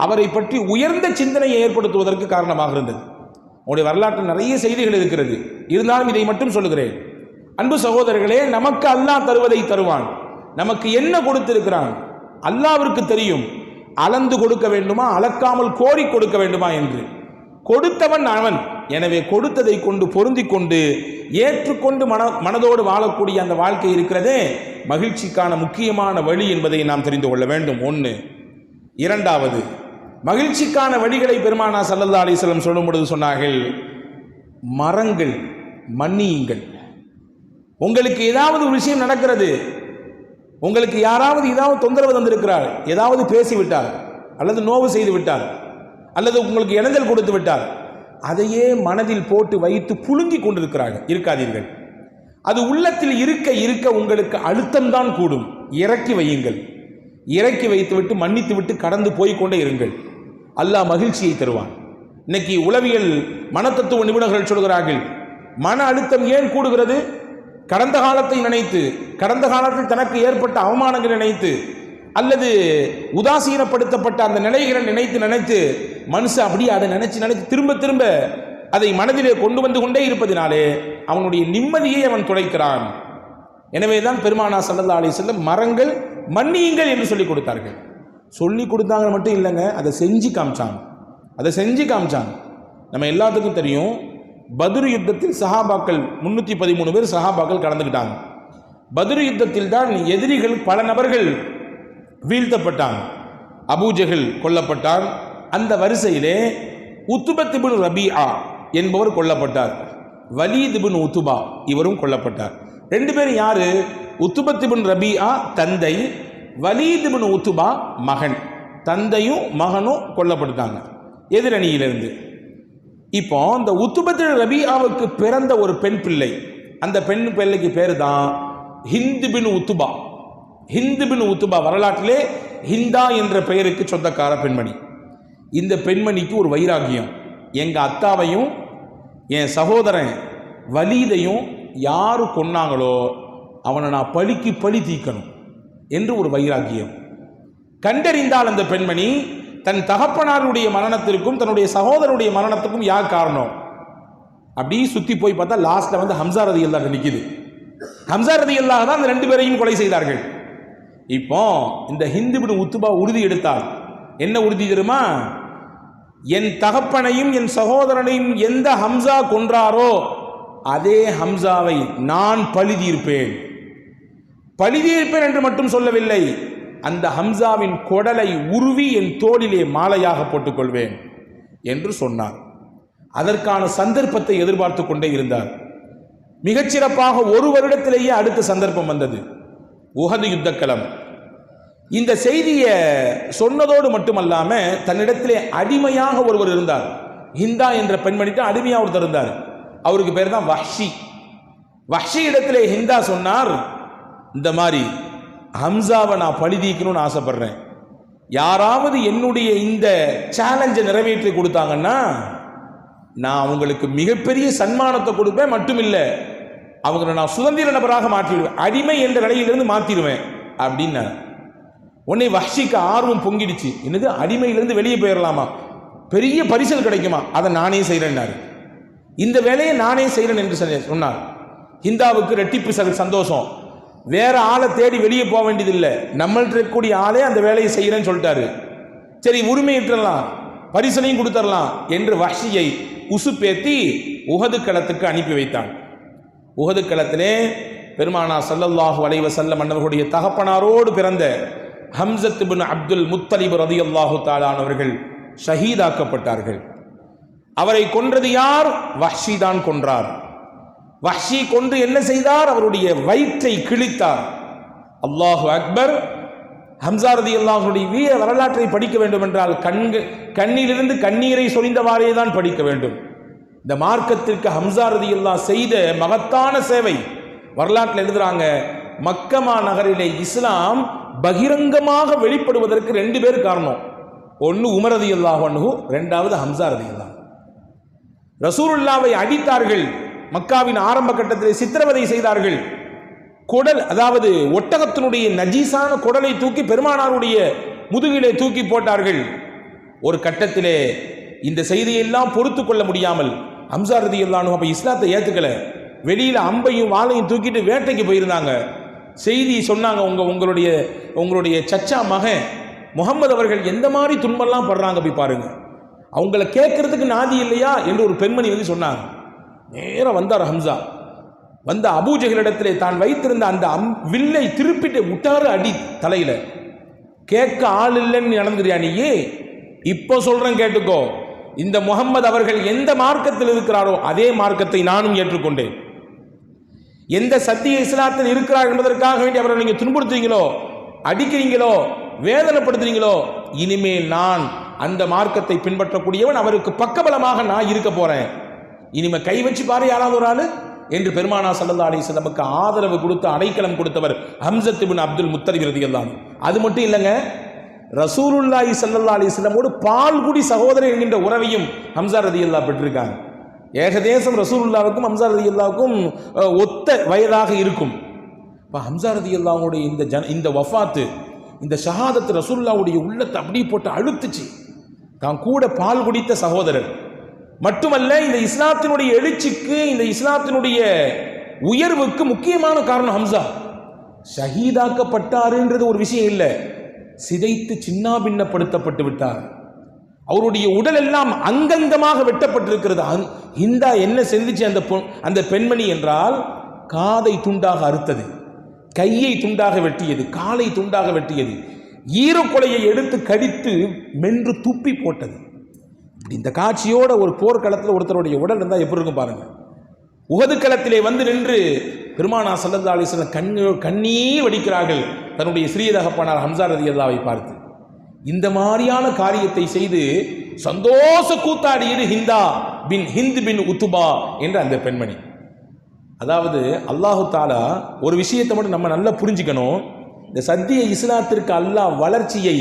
அவரை பற்றி உயர்ந்த சிந்தனையை ஏற்படுத்துவதற்கு காரணமாக இருந்தது. உங்களுடைய வரலாற்றில் நிறைய செய்திகள் இருக்கிறது, இருந்தாலும் இதை மட்டும் சொல்லுகிறேன். அன்பு சகோதரர்களே, நமக்கு அல்லாஹ் தருவதை தருவான். நமக்கு என்ன கொடுத்திருக்கிறான் அல்லாஹ்விற்கு தெரியும். அளந்து கொடுக்க வேண்டுமா, அளக்காமல் கோரி கொடுக்க வேண்டுமா என்று. கொடுத்தவன் அவன். எனவே கொடுத்ததை கொண்டு பொருந்தி கொண்டு ஏற்றுக்கொண்டு மனதோடு வாழக்கூடிய அந்த வாழ்க்கை இருக்கிறதே மகிழ்ச்சிக்கான முக்கியமான வழி என்பதை நாம் தெரிந்து கொள்ள வேண்டும். 1. 2வது, மகிழ்ச்சிக்கான வழிகளை பெருமானார் ஸல்லல்லாஹு அலைஹி வஸல்லம் சொல்லும் பொழுது சொன்னார்கள், மரங்கள் மன்னியுங்கள். உங்களுக்கு ஏதாவது ஒரு விஷயம் நடக்கிறது, உங்களுக்கு யாராவது ஏதாவது தொந்தரவு தந்திருக்கிறார், ஏதாவது பேசிவிட்டார், அல்லது நோவு செய்து விட்டார், அல்லது உங்களுக்கு இடைஞ்சல் கொடுத்து விட்டார், அதையே மனதில் போட்டு வைத்து புழுங்கி கொண்டிருக்கிறார்கள். இருக்காதீர்கள். அது உள்ளத்தில் இருக்க இருக்க உங்களுக்கு அழுத்தம் தான் கூடும். இறக்கி வையுங்கள். இறக்கி வைத்துவிட்டு மன்னித்து விட்டு கடந்து போய்கொண்டே இருங்கள். அல்லாஹ் மகிழ்ச்சியை தருவான். இன்னைக்கு உளவியல் மனத்தத்துவ நிபுணர்கள் சொல்கிறார்கள், மன அழுத்தம் ஏன் கூடுகிறது? கடந்த காலத்தை நினைத்து, கடந்த காலத்தில் தனக்கு ஏற்பட்ட அவமானங்கள் நினைத்து, அல்லது உதாசீனப்படுத்தப்பட்ட அந்த நிலைகளை நினைத்து மனுஷன் அப்படியே அதை நினைச்சு திரும்ப திரும்ப அதை மனதிலே கொண்டு வந்து கொண்டே இருப்பதினாலே அவனுடைய நிம்மதியை அவன் துளைக்கிறான். எனவேதான் பெருமானா ஸல்லல்லாஹு அலைஹி வஸல்லம் மரங்கள் மன்னியுங்கள் என்று சொல்லிக் கொடுத்தார்கள். சொல்லி கொடுத்தாங்க மட்டும் இல்லைங்க, அதை செஞ்சு காமிச்சாங்க. நம்ம எல்லாத்துக்கும் தெரியும், பத்ர் யுத்தத்தில் சஹாபாக்கள் 313 பேர் சஹாபாக்கள் கலந்துக்கிட்டாங்க. பத்ர் யுத்தத்தில் தான் எதிரிகள் பல நபர்கள் வீழ்த்தப்பட்டாங்க. அபூஜஹல் கொல்லப்பட்டார். அந்த வரிசையிலே உத்பத் இப்னு ரபீஆ என்பவர் கொல்லப்பட்டார். வலீத் இப்னு உத்பா இவரும் கொல்லப்பட்டார். ரெண்டு பேரும் யாரு? உத்பத் இப்னு ரபீஆ தந்தை, வலீத் இப்னு உத்பா மகன். தந்தையும் மகனும் கொல்லப்பட்டாங்க எதிரணியிலிருந்து. இப்போ இந்த உத்பத் ரபீஆவுக்கு பிறந்த ஒரு பெண் பிள்ளை, அந்த பெண் பிள்ளைக்கு பேர் தான் ஹிந்த் பின் உத்பா. ஹிந்த் பின் உத்பா வரலாற்றிலே ஹிந்தா என்ற பெயருக்கு சொந்தக்கார பெண்மணி. இந்த பெண்மணிக்கு ஒரு வைராகியம், எங்க அத்தாவையும் என் சகோதரன் வலீதையும் யாரு கொன்னாங்களோ அவனை நான் பழிக்கு பழி தீக்கணும் என்று ஒரு வைராகியம். கண்டறிந்தால் அந்த பெண்மணி தன் தகப்பனாருடைய மரணத்திற்கும் தன்னுடைய சகோதரனுடைய மரணத்துக்கும் யார் காரணம் அப்படி சுத்தி போய் பார்த்தா லாஸ்ட்ல வந்து ஹம்சா ரலியல்லாஹு நிக்குது. ஹம்சா ரலியல்லாஹு தான் அந்த ரெண்டு பேரையும் கொலை செய்தார்கள். இப்போ இந்த ஹிந்த் இப்னு உத்பா உறுதி எடுத்தார். என்ன உறுதி தெரியுமா? என் தகப்பனையும் என் சகோதரனையும் எந்த ஹம்சா கொன்றாரோ அதே ஹம்சாவை நான் பழி தீர்ப்பேன் என்று மட்டும் சொல்லவில்லை, அந்த ஹம்சாவின் கொடலை உருவி என் தோளிலே மாலையாக போட்டுக்கொள்வேன் என்று சொன்னார். அதற்கான சந்தர்ப்பத்தை எதிர்பார்த்து கொண்டே இருந்தார். மிகச்சிறப்பாக ஒரு வருடத்திலேயே அடுத்த சந்தர்ப்பம் வந்தது, உஹது யுத்தக்களம். இந்த செய்தியை சொன்னதோடு மட்டுமல்லாம தன்னிடத்திலே அடிமையாக ஒருவர் இருந்தார். ஹிந்தா என்ற பெண்மணிக்கு அடிமையாக ஒருத்தர் இருந்தார். அவருக்கு பேர் தான் வஹ்ஷி. வஹ்ஷி இடத்திலே ஹிந்தா சொன்னார், இந்த மாதிரி ஹம்சாவை நான் பழி தீர்க்கணும்னு ஆசைப்படுறேன், யாராவது என்னுடைய இந்த சேலஞ்சை நிறைவேற்றி கொடுத்தாங்கன்னா நான் அவங்களுக்கு மிகப்பெரிய சன்மானத்தை கொடுப்பேன், மட்டுமில்லை அவங்களை நான் சுதந்திர நபராக மாற்றிடுவேன், அடிமை என்ற நிலையிலிருந்து மாற்றிடுவேன் அப்படின்னா. உடனே வஹ்ஷிக்கு ஆர்வம் பொங்கிடுச்சு. என்னது, அடிமையிலிருந்து வெளியே போயிடலாமா, பெரிய பரிசல் கிடைக்குமா, அதை நானே செய்கிறேன்னாரு. இந்த வேலையை நானே செய்கிறேன் என்று சொன்னார். ஹிந்தாவுக்கு ரெட்டிப்பு சந்தோஷம். வேற ஆளை தேடி வெளியே போக வேண்டியதில்லை, நம்மள்ட்ட இருக்கக்கூடிய ஆளே அந்த வேலையை செய்கிறேன்னு சொல்லிட்டாரு. சரி, உரிமையிட்டலாம், பரிசலையும் கொடுத்துடலாம் என்று வஹ்ஷியை உசுப்பேத்தி உஹது களத்துக்கு அனுப்பி வைத்தான். உஹது களத்திலே பெருமானா ஸல்லல்லாஹு அலைஹி வஸல்லம் அன்னவர்களுடைய தகப்பனாரோடு பிறந்த ஹம்ஸத் இப்னு அப்துல் முத்தலிப் ரலியல்லாஹு தஆலா அவர்கள் ஷஹீதாக்கப்பட்டார்கள். அவரை கொன்றது யார்? வஹ்ஷி தான் கொன்றார். வஹ்ஷி கொன்று என்ன செய்தார்? அவருடைய வயிற்றை கிழித்தார். அல்லாஹு அக்பர். ஹம்ஸா ரலியல்லாஹுடைய வீர வரலாற்றை படிக்க வேண்டும் என்றால் கண்ணிலிருந்து கண்ணீரை சொரிந்தவாறே தான் படிக்க வேண்டும். இந்த மார்க்கத்திற்கு ஹம்ஸா ரலியல்லாஹு செய்த மகத்தான சேவை வரலாற்றில் எழுதுறாங்க. மக்கமா நகரிலே இஸ்லாம் பகிரங்கமாக வெளிப்படுவதற்கு ரெண்டு பேர் காரணம். ஒன்று உமர் ரலியல்லாஹு அன்ஹு, ரெண்டாவது ஹம்ஸா ரலியல்லாஹு. ரசூலுல்லாவை அடித்தார்கள், மக்காவின் ஆரம்ப கட்டத்திலே சித்திரவதை செய்தார்கள். குடல், அதாவது ஒட்டகத்தினுடைய நஜீசான குடலை தூக்கி பெருமானாருடைய முதுகிலே தூக்கி போட்டார்கள். ஒரு கட்டத்திலே இந்த செய்தியெல்லாம் பொறுத்து கொள்ள முடியாமல் ஹம்ஸா ரலியல்லாஹு அன்ஹு அப்ப இஸ்லாத்தை ஏத்துக்கல, வெளியில அம்பையும் வாளையும் தூக்கிட்டு வேட்டைக்கு போயிருந்தாங்க. செய்தி சொன்னாங்க, உங்களுடைய சச்சா மகன் முகமது அவர்கள் எந்த மாதிரி துன்பெல்லாம் படுறாங்க போய் பாருங்க, அவங்கள கேட்கறதுக்கு நாதி இல்லையா என்று ஒரு பெண்மணி வந்து சொன்னாங்க. நேரம் வந்தார் ஹம்ஸா. வந்த அபூஜஹலிடத்திலே தான் வைத்திருந்த அந்த வில்லை திருப்பிட்டு விட்டாரு அடி தலையில. கேட்க ஆள் இல்லைன்னு நடந்துறியா நீயே? இப்போ சொல்றேன் கேட்டுக்கோ, இந்த முகம்மது அவர்கள் எந்த மார்க்கத்தில் இருக்கிறாரோ அதே மார்க்கத்தை நானும் ஏற்றுக்கொண்டேன். எந்த சத்திய இஸ்லாத்தில் இருக்கிறார் என்பதற்காக வேண்டி அவரை நீங்க துன்புறுத்துறீங்களோ, அடிக்கிறீங்களோ, வேதனைப்படுத்துறீங்களோ, இனிமேல் நான் அந்த மார்க்கத்தை பின்பற்றக்கூடியவன், அவருக்கு பக்கபலமாக நான் இருக்க போறேன். இனிமே கை வச்சு பாரு யாராவது ஒரு ஆளு, என்று பெருமானா ஸல்லல்லாஹு அலைஹி வஸல்லமுக்கு ஆதரவு கொடுத்து அடைக்கலம் கொடுத்தவர் ஹம்ஸத் இப்னு அப்துல் முத்தலிப் ரலியல்லாஹு அன்ஹு. அது மட்டும் இல்லைங்க, ரசூலுல்லாஹி ஸல்லல்லாஹு அலைஹி வஸல்லமோடு பால்குடி சகோதரர் என்கின்ற உறவையும் ஹம்ஸா ரலியல்லாஹு பெற்றிருக்காங்க. ஏகதேசம் ரசூலுல்லாஹுக்கும் ஹம்ஸா ரலியல்லாஹுக்கும் ஒத்த வயதாக இருக்கும். இப்போ ஹம்ஸா ரலியல்லாஹுடைய இந்த வஃபாத்து, இந்த ஷஹாதத் ரசூலுல்லாஹுடைய உள்ளத்தை அப்படியே போட்டு அழுத்துச்சு. தான் கூட பால் குடித்த சகோதரர் மட்டுமல்ல, இந்த இஸ்லாத்தினுடைய எழுச்சிக்கு, இந்த இஸ்லாத்தினுடைய உயர்வுக்கு முக்கியமான காரணம் ஹம்ஸா. ஷஹீதாக்கப்பட்டாருன்றது ஒரு விஷயம் இல்லை, சிதைத்து சின்னாபின்னப்படுத்தப்பட்டு விட்டார். அவருடைய உடல் எல்லாம் அங்கங்கமாக வெட்டப்பட்டிருக்கிறது. ஹிந்தா என்ன செஞ்சிச்சு அந்த பெண்மணி என்றால், காதை துண்டாக அறுத்தது, கையை துண்டாக வெட்டியது, காலை துண்டாக வெட்டியது, ஈரக்கொலையை எடுத்து கடித்து மென்று துப்பி போட்டது. இந்த காட்சியோட ஒரு போர்க்களத்தில் ஒருத்தருடைய உடல் இருந்தால் எப்படி இருக்கும் பாருங்க. உஹது களத்திலே வந்து நின்று பெருமானா ஸல்லல்லாஹு அலைஹி வஸல்லம் கண்ணீர் வடிக்கிறார்கள் தன்னுடைய சிறிய தகப்பனார் ஹம்ஸா ரலியல்லாஹுவை பார்த்து. இந்த மாதிரியான காரியத்தை செய்து சந்தோஷ கூத்தாடியது ஹிந்த் பின் உத்துபா என்ற அந்த பெண்மணி. அதாவது அல்லாஹு தாலா ஒரு விஷயத்தை மட்டும் நம்ம நல்லா புரிஞ்சுக்கணும். இந்த சத்திய இஸ்லாத்திற்கு அல்லாஹ் வளர்ச்சியை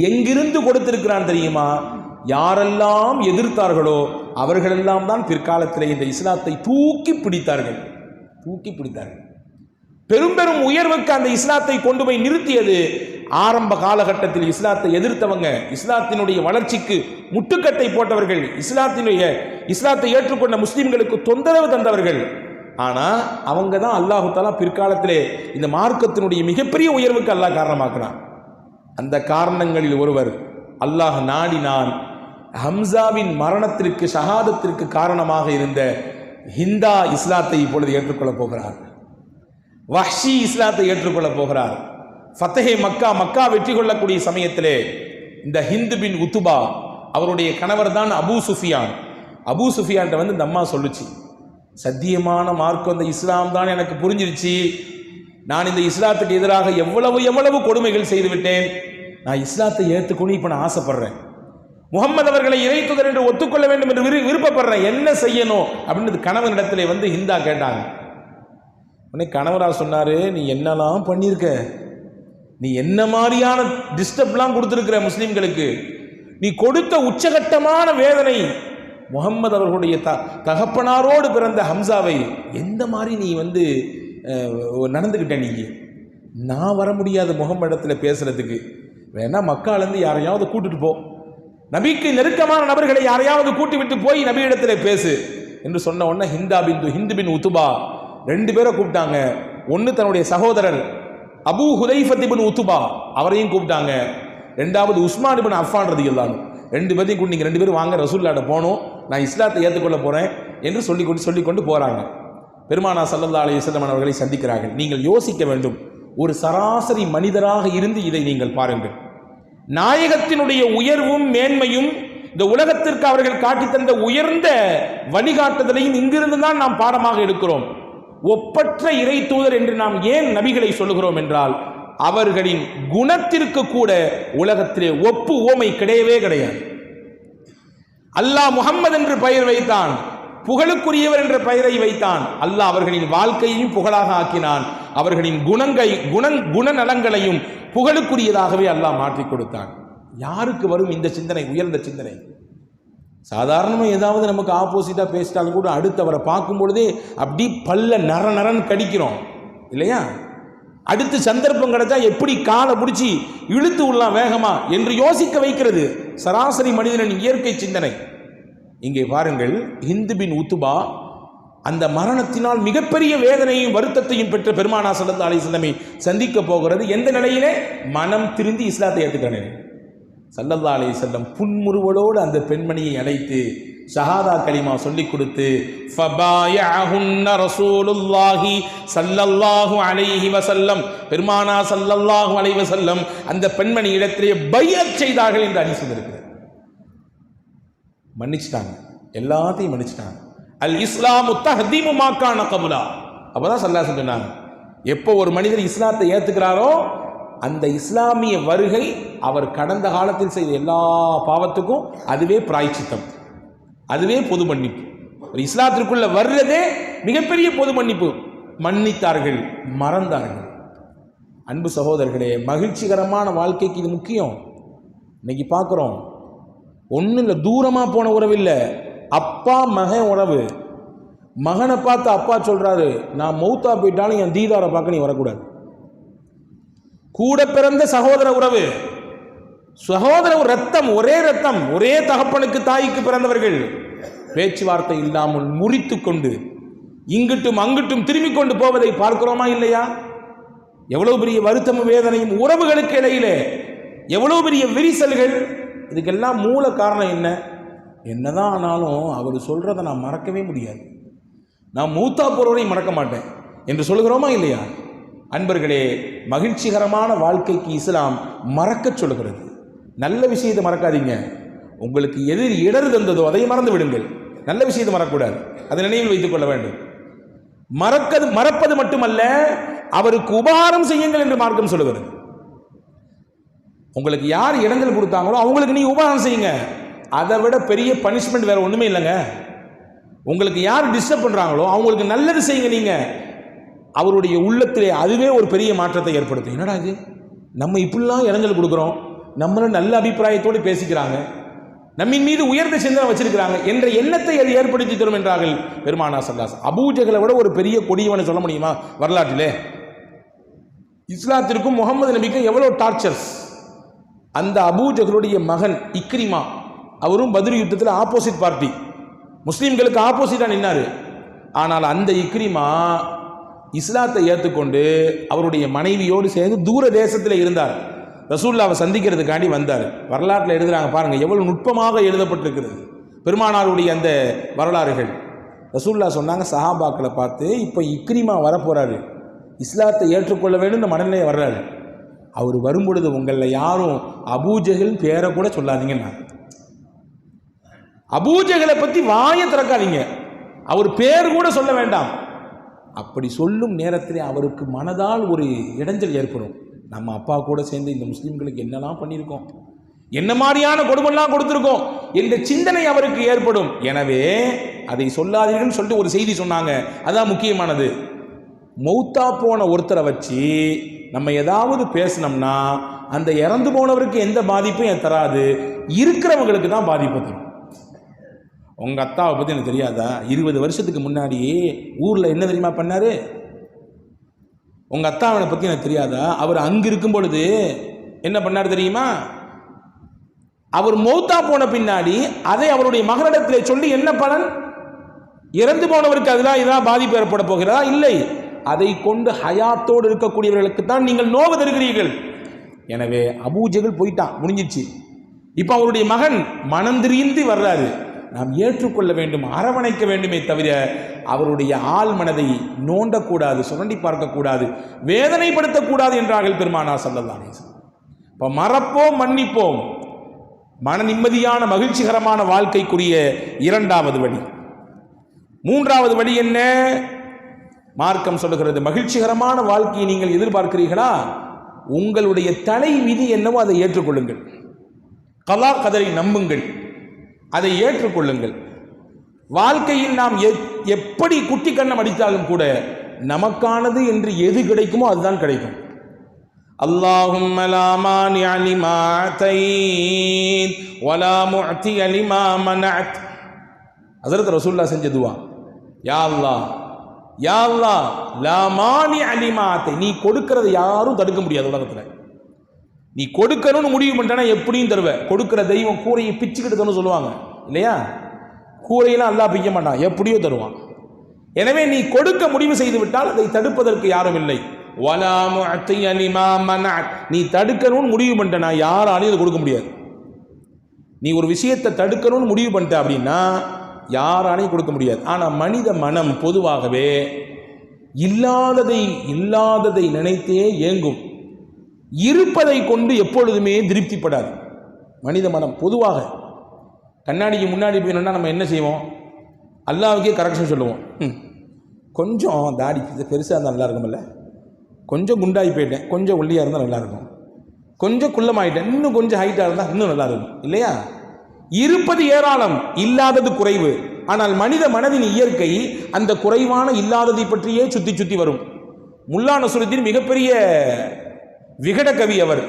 எங்கிருந்து கொடுத்திருக்கிறான் தெரியுமா? யாரெல்லாம் எதிர்த்தார்களோ அவர்களெல்லாம் தான் பிற்காலத்தில் இந்த இஸ்லாத்தை தூக்கி பிடித்தார்கள். பெரும் பெரும் உயர்வுக்கு அந்த இஸ்லாத்தை கொண்டு போய் நிறுத்தியது ஆரம்ப காலகட்டத்தில் இஸ்லாத்தை எதிர்த்தவங்க, இஸ்லாத்தினுடைய வளர்ச்சிக்கு முட்டுக்கட்டை போட்டவர்கள், இஸ்லாத்தை ஏற்றுக்கொண்ட முஸ்லிம்களுக்கு தொந்தரவு தந்தவர்கள். ஆனால் அவங்க தான் அல்லாஹு தாலா பிற்காலத்திலே இந்த மார்க்கத்தினுடைய மிகப்பெரிய உயர்வுக்கு அல்லாஹ் காரணமாக்குறான். அந்த காரணங்களில் ஒருவர் அல்லாஹ் நாடினான் ஹம்ஸாவின் மரணத்திற்கு, ஷஹாதத்திற்கு காரணமாக இருந்த ஹிந்தா இஸ்லாத்தை இப்பொழுது ஏற்றுக்கொள்ளப் போகிறார். வஹ்ஷி இஸ்லாத்தை ஏற்றுக்கொள்ளப் போகிறார். ஃபத்தஹே மக்கா வெற்றி கொள்ளக்கூடிய சமயத்திலே இந்த ஹிந்த் பின் உத்துபா அவருடைய கணவர் தான் அபூ சுஃபியான்ட்ட வந்து இந்த அம்மா சொல்லுச்சு, சத்தியமான மார்க்கம் இந்த இஸ்லாம் தான் எனக்கு புரிஞ்சிருச்சு. நான் இந்த இஸ்லாத்துக்கு எதிராக எவ்வளவு கொடுமைகள் செய்து விட்டேன். நான் இஸ்லாத்தை ஏற்றுக்கொண்டு இப்போ நான் ஆசைப்படுறேன். முகம்மது அவர்களை இறைத்துதர் என்று ஒத்துக்கொள்ள வேண்டும் என்று விருப்பப்படுறேன். என்ன செய்யணும் அப்படின்னு கணவனிடத்திலே வந்து ஹிந்தா கேட்டாங்க. உடனே கணவரா சொன்னாரு, நீ என்னெல்லாம் பண்ணியிருக்க, நீ என்ன மாதிரியான டிஸ்டர்ப்லாம் கொடுத்துருக்கிற முஸ்லிம்களுக்கு, நீ கொடுத்த உச்சகட்டமான வேதனை முகம்மது அவர்களுடைய தகப்பனாரோடு பிறந்த ஹம்சாவை எந்த மாதிரி நீ வந்து நடந்துக்கிட்ட. நீங்க நான் வர முடியாது முகம்மது இடத்துல பேசுறதுக்கு, வேணா மக்காலேருந்து யாரையாவது கூட்டிட்டு போ, நபிக்கு நெருக்கமான நபர்களை யாரையாவது கூட்டி விட்டு போய் நபி இடத்துல பேசு என்று சொன்ன உடனே ஹிந்த் பின் உத்துபா ரெண்டு பேரை கூப்பிட்டாங்க. ஒன்று தன்னுடைய சகோதரர் அபூ ஹுதைஃபத் இப்னு உத்துபா அவரையும் கூப்பிட்டாங்க. ரெண்டாவது உஸ்மான் இப்னு அஃபான் ரலியல்லாஹு அன்ஹு, ரெண்டு பேரையும் கூட்டி நீங்கள் ரெண்டு பேரும் வாங்க ரசூலுல்லாஹ்ட்ட போகணும், நான் இஸ்லாத்தை ஏற்றுக்கொள்ள போகிறேன் என்று சொல்லிக்கொண்டு போகிறாங்க. பெருமானா ஸல்லல்லாஹு அலைஹி வஸல்லம் அவர்களை சந்திக்கிறார்கள். நீங்கள் யோசிக்க வேண்டும், ஒரு சராசரி மனிதராக இருந்து இதை நீங்கள் பாருங்கள். நாயகத்தினுடைய உயர்வும் மேன்மையும் இந்த உலகத்திற்கு அவர்கள் காட்டி தந்த உயர்ந்த வழிகாட்டுதலையும் இங்கிருந்து தான் நாம் பாடமாக எடுக்கிறோம். ஒப்பற்ற இறை தூதர் என்று நாம் ஏன் நபிகளை சொல்லுகிறோம் என்றால், அவர்களின் குணத்திற்கு கூட உலகத்திலே ஒப்பு ஓமை கிடையவே கிடையாது. அல்லாஹ் முஹம்மது என்று பெயர் வைத்தான், புகழுக்குரியவர் என்ற பெயரை வைத்தான். அல்லாஹ் அவர்களின் வாழ்க்கையையும் புகழாக ஆக்கினான். அவர்களின் குணநலங்களையும் புகழுக்குரியதாகவே அல்லாஹ் மாற்றி கொடுத்தான். யாருக்கு வரும் இந்த சிந்தனை, உயர்ந்த சிந்தனை? சாதாரணமாக ஏதாவது நமக்கு ஆப்போசிட்டாக பேசிட்டாலும் கூட அடுத்தவரை பார்க்கும் பொழுதே அப்படி பல்ல நரன்னு கடிக்கிறோம் இல்லையா? அடுத்து சந்தர்ப்பம் கிடைச்சா எப்படி காலை பிடிச்சி இழுத்து விடலாம் வேகமா என்று யோசிக்க வைக்கிறது சராசரி மனிதனின் இயற்கை சிந்தனை. இங்கே பாருங்கள், ஹிந்த் பின் உத்துபா அந்த மரணத்தினால் மிகப்பெரிய வேதனையும் வருத்தத்தையும் பெற்ற பெருமானா ஸல்லல்லாஹு அலைஹி வஸல்லம் சந்திக்க போகிறது. எந்த நிலையிலே? மனம் திருந்தி இஸ்லாத்தை ஏற்றுக்கிறேன். ஸல்லல்லாஹு அலைஹி வஸல்லம் புன்முறுவலோடு அந்த பெண்மணியை அழைத்து ஷஹாதா கலிமா சொல்லிக் கொடுத்து ஃபபாயஅஹுன்ன ரசூலுல்லாஹி ஸல்லல்லாஹு அலைஹி வஸல்லம், பெருமானா ஸல்லல்லாஹு அலைஹி வஸல்லம் அந்த பெண்மணி இடத்திலே பைஅத் செய்தார்கள் என்று ஹதீஸ் இருக்கிறது. மன்னிச்சிட்டாங்க, எல்லாத்தையும் மன்னிச்சிட்டாங்க. அல் இஸ்லாமு தஹ்தீமு மா கான கபுலா. அப்பதான் ஸல்லல்லாஹு அலைஹி சொன்னாங்க, எப்போ ஒரு மனிதர் இஸ்லாத்தை ஏற்றுக்கிறாரோ அந்த இஸ்லாமிய வருகை அவர் கடந்த காலத்தில் செய்த எல்லா பாவத்துக்கும் அதுவே பிராய்ச்சித்தம், அதுவே பொது மன்னிப்பு. ஒரு இஸ்லாத்திற்குள்ள வர்றதே மிகப்பெரிய பொது மன்னிப்பு. மன்னித்தார்கள், மறந்தார்கள். அன்பு சகோதரர்களே, மகிழ்ச்சிகரமான வாழ்க்கைக்கு இது முக்கியம். இன்னைக்கு பார்க்குறோம், ஒன்றும் இல்லை, தூரமாக போன உறவு இல்லை, அப்பா மகன் உறவு. மகனை பார்த்து அப்பா சொல்றாரு, நான் மௌத்தா போயிட்டாலும் என் தீதாரை பார்க்க நீ வரக்கூடாது. கூட பிறந்த சகோதர உறவு, சகோதர ரத்தம், ஒரே ரத்தம், ஒரே தகப்பனுக்கு தாய்க்கு பிறந்தவர்கள், பேச்சுவார்த்தை இல்லாமல் முறித்து கொண்டு இங்கிட்டும் அங்கிட்டும் திரும்பி கொண்டு போவதை பார்க்கிறோமா இல்லையா? எவ்வளவு பெரிய வருத்தமும் வேதனையும் உறவுகளுக்கு இடையிலே, எவ்வளவு பெரிய விரிசல்கள். இதுக்கெல்லாம் மூல காரணம் என்ன? என்னதான் ஆனாலும் அவர் சொல்றதை நான் மறக்கவே முடியாது, நான் மூத்தா போறவரை மறக்க மாட்டேன் என்று சொல்கிறோமா இல்லையா? அன்பர்களே, மகிழ்ச்சிகரமான வாழ்க்கைக்கு இஸ்லாம் மறக்க சொல்கிறது. நல்ல விஷயத்தை மறக்காதீங்க. உங்களுக்கு எது இடர் தந்ததோ அதை மறந்து விடுங்கள். நல்ல விஷயத்தை மறக்கக்கூடாது, அதை நினைவில் வைத்துக் கொள்ள வேண்டும். மறப்பது மட்டுமல்ல, அவருக்கு உபகாரம் செய்யுங்கள் என்று மார்க்கம் சொல்லுகிறது. உங்களுக்கு யார் இடங்கள் கொடுத்தாங்களோ அவங்களுக்கு நீ உபகாரம் செய்யுங்க. அதை விட பெரிய பனிஷ்மெண்ட் வேற ஒண்ணுமே இல்லைங்க. உங்களுக்கு யார் டிஸ்டர்ப் பண்றாங்களோ அவங்களுக்கு நல்லது செய்யுங்க. நீங்க அவருடைய உள்ளத்திலே அதுவே ஒரு பெரிய மாற்றத்தை ஏற்படுத்தும். என்னடா இது, நம்ம இப்படிலாம் இடங்கள் கொடுக்குறோம், நம்மளும் நல்ல அபிப்பிராயத்தோடு பேசிக்கிறாங்க, நம்மின் மீது உயர்ந்த சிந்தனை வச்சிருக்கிறாங்க என்ற எண்ணத்தை அது ஏற்படுத்தி தரும் என்றார்கள் பெருமானார் ஸல்லல்லாஹு அலைஹி வஸல்லம். அபூஜஹலை விட ஒரு பெரிய கொடியவனை சொல்ல முடியுமா வரலாற்றிலே? இஸ்லாத்திற்கும் முகமது நபிக்கும் எவ்வளவு டார்ச்சர்ஸ். அந்த அபூஜஹலுடைய மகன் இக்ரிமா, அவரும் பத்ர் யுத்தத்தில் ஆப்போசிட் பார்ட்டி, முஸ்லீம்களுக்கு ஆப்போசிட்டா நின்னாரு. ஆனால் அந்த இக்ரிமா இஸ்லாத்தை ஏற்றுக்கொண்டு அவருடைய மனைவியோடு சேர்ந்து தூர தேசத்தில் இருந்தார். ரசூலுல்லாவை சந்திக்கிறதுக்காண்டி வந்தார். வரலாற்றில் எழுதுறாங்க பாருங்க, எவ்வளவு நுட்பமாக எழுதப்பட்டிருக்கிறது பெருமானாருடைய அந்த வரலாறுகள். ரசூலுல்லாஹ் சொன்னாங்க சஹாபாக்களை பார்த்து, இப்போ இக்ரிமா வரப்போறாரு, இஸ்லாத்தை ஏற்றுக்கொள்ள வேண்டும் மனநிலையை வர்றாரு. அவர் வரும்பொழுது உங்களில் யாரும் அபூஜஹல் பேரை கூட சொல்லாதீங்கன்னா, அபூஜஹலை பற்றி வாயை திறக்காதீங்க, அவர் பேர் கூட சொல்ல வேண்டாம். அப்படி சொல்லும் நேரத்திலே அவருக்கு மனதால் ஒரு இடைஞ்சல் ஏற்படும். நம்ம அப்பா கூட சேர்ந்து இந்த முஸ்லீம்களுக்கு என்னெல்லாம் பண்ணியிருக்கோம், என்ன மாதிரியான கொடுமெல்லாம் கொடுத்துருக்கோம் என்ற சிந்தனை அவருக்கு ஏற்படும். எனவே அதை சொல்லாதீர்கள் சொல்லிட்டு ஒரு செய்தி சொன்னாங்க, அதான் முக்கியமானது. மௌத்தா போன ஒருத்தரை வச்சு நம்ம ஏதாவது பேசினோம்னா அந்த இறந்து போனவருக்கு எந்த பாதிப்பும் தராது, இருக்கிறவங்களுக்கு தான் பாதிப்பு தரும். உங்க அத்தாவை பத்தி எனக்கு தெரியாதா? 20 வருஷத்துக்கு முன்னாடி ஊர்ல என்ன தெரியுமா பண்ணாரு? உங்க அத்தாவை பத்தி எனக்கு தெரியாதா? அவர் அங்க இருக்கும் பொழுது என்ன பண்ணாரு தெரியுமா? அவர் மௌத்தா போன பின்னாடி அதை அவருடைய மகனிடத்தில் சொல்லி என்ன பலன்? இறந்து போனவருக்கு அதெல்லாம் இதான் பாதிப்பு ஏற்பட போகிறதா? இல்லை, அதை கொண்டு ஹயாத்தோடு இருக்கக்கூடியவர்களுக்கு தான் நீங்கள் நோவு தருகிறீர்கள். எனவே அபூஜஹல் போயிட்டான், முடிஞ்சிச்சு. இப்ப அவருடைய மகன் மனம் திரிந்து வர்றாரு. நாம் ஏற்றுக்கொள்ள வேண்டும், அரவணைக்க வேண்டுமே தவிர அவருடைய ஆள் மனதை நோண்டக்கூடாது, சுரண்டி பார்க்கக்கூடாது, வேதனைப்படுத்தக்கூடாது என்றார்கள் பெருமானார் ஸல்லல்லாஹு அலைஹி வஸல்லம். இப்போ மறப்போம், மன்னிப்போம். மன நிம்மதியான மகிழ்ச்சிகரமான வாழ்க்கைக்குரிய இரண்டாவது வழி. மூன்றாவது வழி என்ன? மார்க்கம் சொல்லுகிறது, மகிழ்ச்சிகரமான வாழ்க்கையை நீங்கள் எதிர்பார்க்கிறீர்களா? உங்களுடைய தலை விதி என்னவோ அதை ஏற்றுக்கொள்ளுங்கள். கலா கதரை நம்புங்கள், அதை ஏற்றுக்கொள்ளுங்கள். வாழ்க்கையில் நாம் எப்படி குட்டி கண்ணம் அடித்தாலும் கூட நமக்கானது என்று எது கிடைக்குமோ அதுதான் கிடைக்கும். அல்லாஹும்ம லா மானிஅ லிமா அதைத் வலா முஅதிய லிமா மனஅத். ஹஜ்ரத் ரசூலுல்லாஹ் செஞ்ச துஆ, யா அல்லாஹ், யா அல்லாஹ், லா மானிஅ லிமா அதைத், நீ கொடுக்கிறத யாரும் தடுக்க முடியாது உலகத்தில். நீ கொடுக்கணும்னு முடிவு பண்ணிட்டா எப்படியும் தருவ. கொடுக்கிற தெய்வம் கூரையை பிச்சுக்கிட்டு சொல்லுவாங்க இல்லையா? கூரையெல்லாம் அல்லாஹ் பிய்ய மாட்டான், எப்படியோ தருவான். எனவே நீ கொடுக்க முடிவு செய்து விட்டால் அதை தடுப்பதற்கு யாரும் இல்லை. வலா முஅதிய லிமா மனஅத், நீ தடுக்கணும்னு முடிவு பண்ணிட்டனா யாராலையும் அதை கொடுக்க முடியாது. நீ ஒரு விஷயத்தை தடுக்கணும்னு முடிவு பண்ணிட்ட அப்படின்னா யாராலையும் கொடுக்க முடியாது. ஆனால் மனித மனம் பொதுவாகவே இல்லாததை நினைத்தே ஏங்கும், இருப்பதை கொண்டு எப்பொழுதுமே திருப்திப்படாது. மனித மனம் பொதுவாக கண்ணாடிக்கு முன்னாடி போயினா நம்ம என்ன செய்வோம்? அல்லாஹ்வுக்கே கரெக்ஷன் சொல்லுவோம். கொஞ்சம் தாடி பெருசாக இருந்தால் நல்லா இருக்கும்ல, கொஞ்சம் குண்டாகி போயிட்டேன், கொஞ்சம் ஒல்லியாக இருந்தால் நல்லாயிருக்கும், கொஞ்சம் குள்ளமாயிட்டேன், இன்னும் கொஞ்சம் ஹைட்டாக இருந்தால் இன்னும் நல்லா இருக்கும் இல்லையா? இருப்பது ஏராளம், இல்லாதது குறைவு. ஆனால் மனித மனதின் இயற்கை அந்த குறைவான இல்லாததை பற்றியே சுற்றி சுற்றி வரும். முல்லா நஸ்ருத்தீன் மிகப்பெரிய விகட கவி அவர்.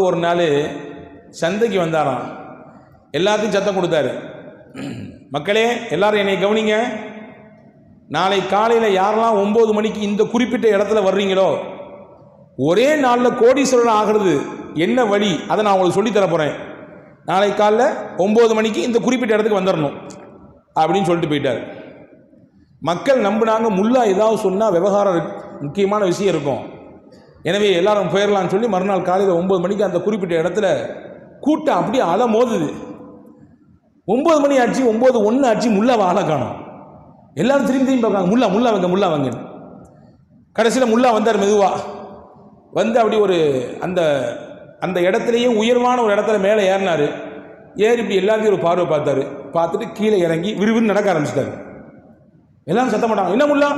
ஒரு நாள் சந்தைக்கு வந்தாராம். எல்லாத்தையும் சத்தம் கொடுத்தாரு, மக்களே எல்லாரும் என்னை கவனிங்க, நாளை காலையில் யாரெல்லாம் 9 மணிக்கு இந்த குறிப்பிட்ட இடத்துல வர்றீங்களோ, ஒரே நாளில் கோடீஸ்வரன் ஆகிறது என்ன வழி அதை நான் உங்களுக்கு சொல்லித்தர போகிறேன். நாளை காலைல 9 மணிக்கு இந்த குறிப்பிட்ட இடத்துக்கு வந்துடணும் அப்படின்னு சொல்லிட்டு போயிட்டார். மக்கள் நம்பினாங்க, முல்லா ஏதாவது சொன்னால் விவகாரம் முக்கியமான விஷயம் இருக்கும், எனவே எல்லாரும் போயிடலான்னு சொல்லி மறுநாள் காலையில் 9 மணிக்கு அந்த குறிப்பிட்ட இடத்துல கூட்டம் அப்படியே அலை மோதுது. 9 மணி ஆச்சு, 9:01 ஆச்சு, முல்லாவை ஆளை காணோம். எல்லாரும் திரும்பி பார்க்காங்க, முல்லா வாங்க. கடைசியில் முல்லா வந்தார். மெதுவாக வந்து அப்படி அந்த அந்த இடத்துலையே உயர்வான ஒரு இடத்துல மேலே ஏறினார். ஏறி இப்படி எல்லாத்தையும் ஒரு பார்வை பார்த்தாரு. பார்த்துட்டு கீழே இறங்கி விறுவிறு நடக்க ஆரம்பிச்சிட்டாரு. எல்லாரும் சத்தம் போட்டாங்க, என்ன முல்லா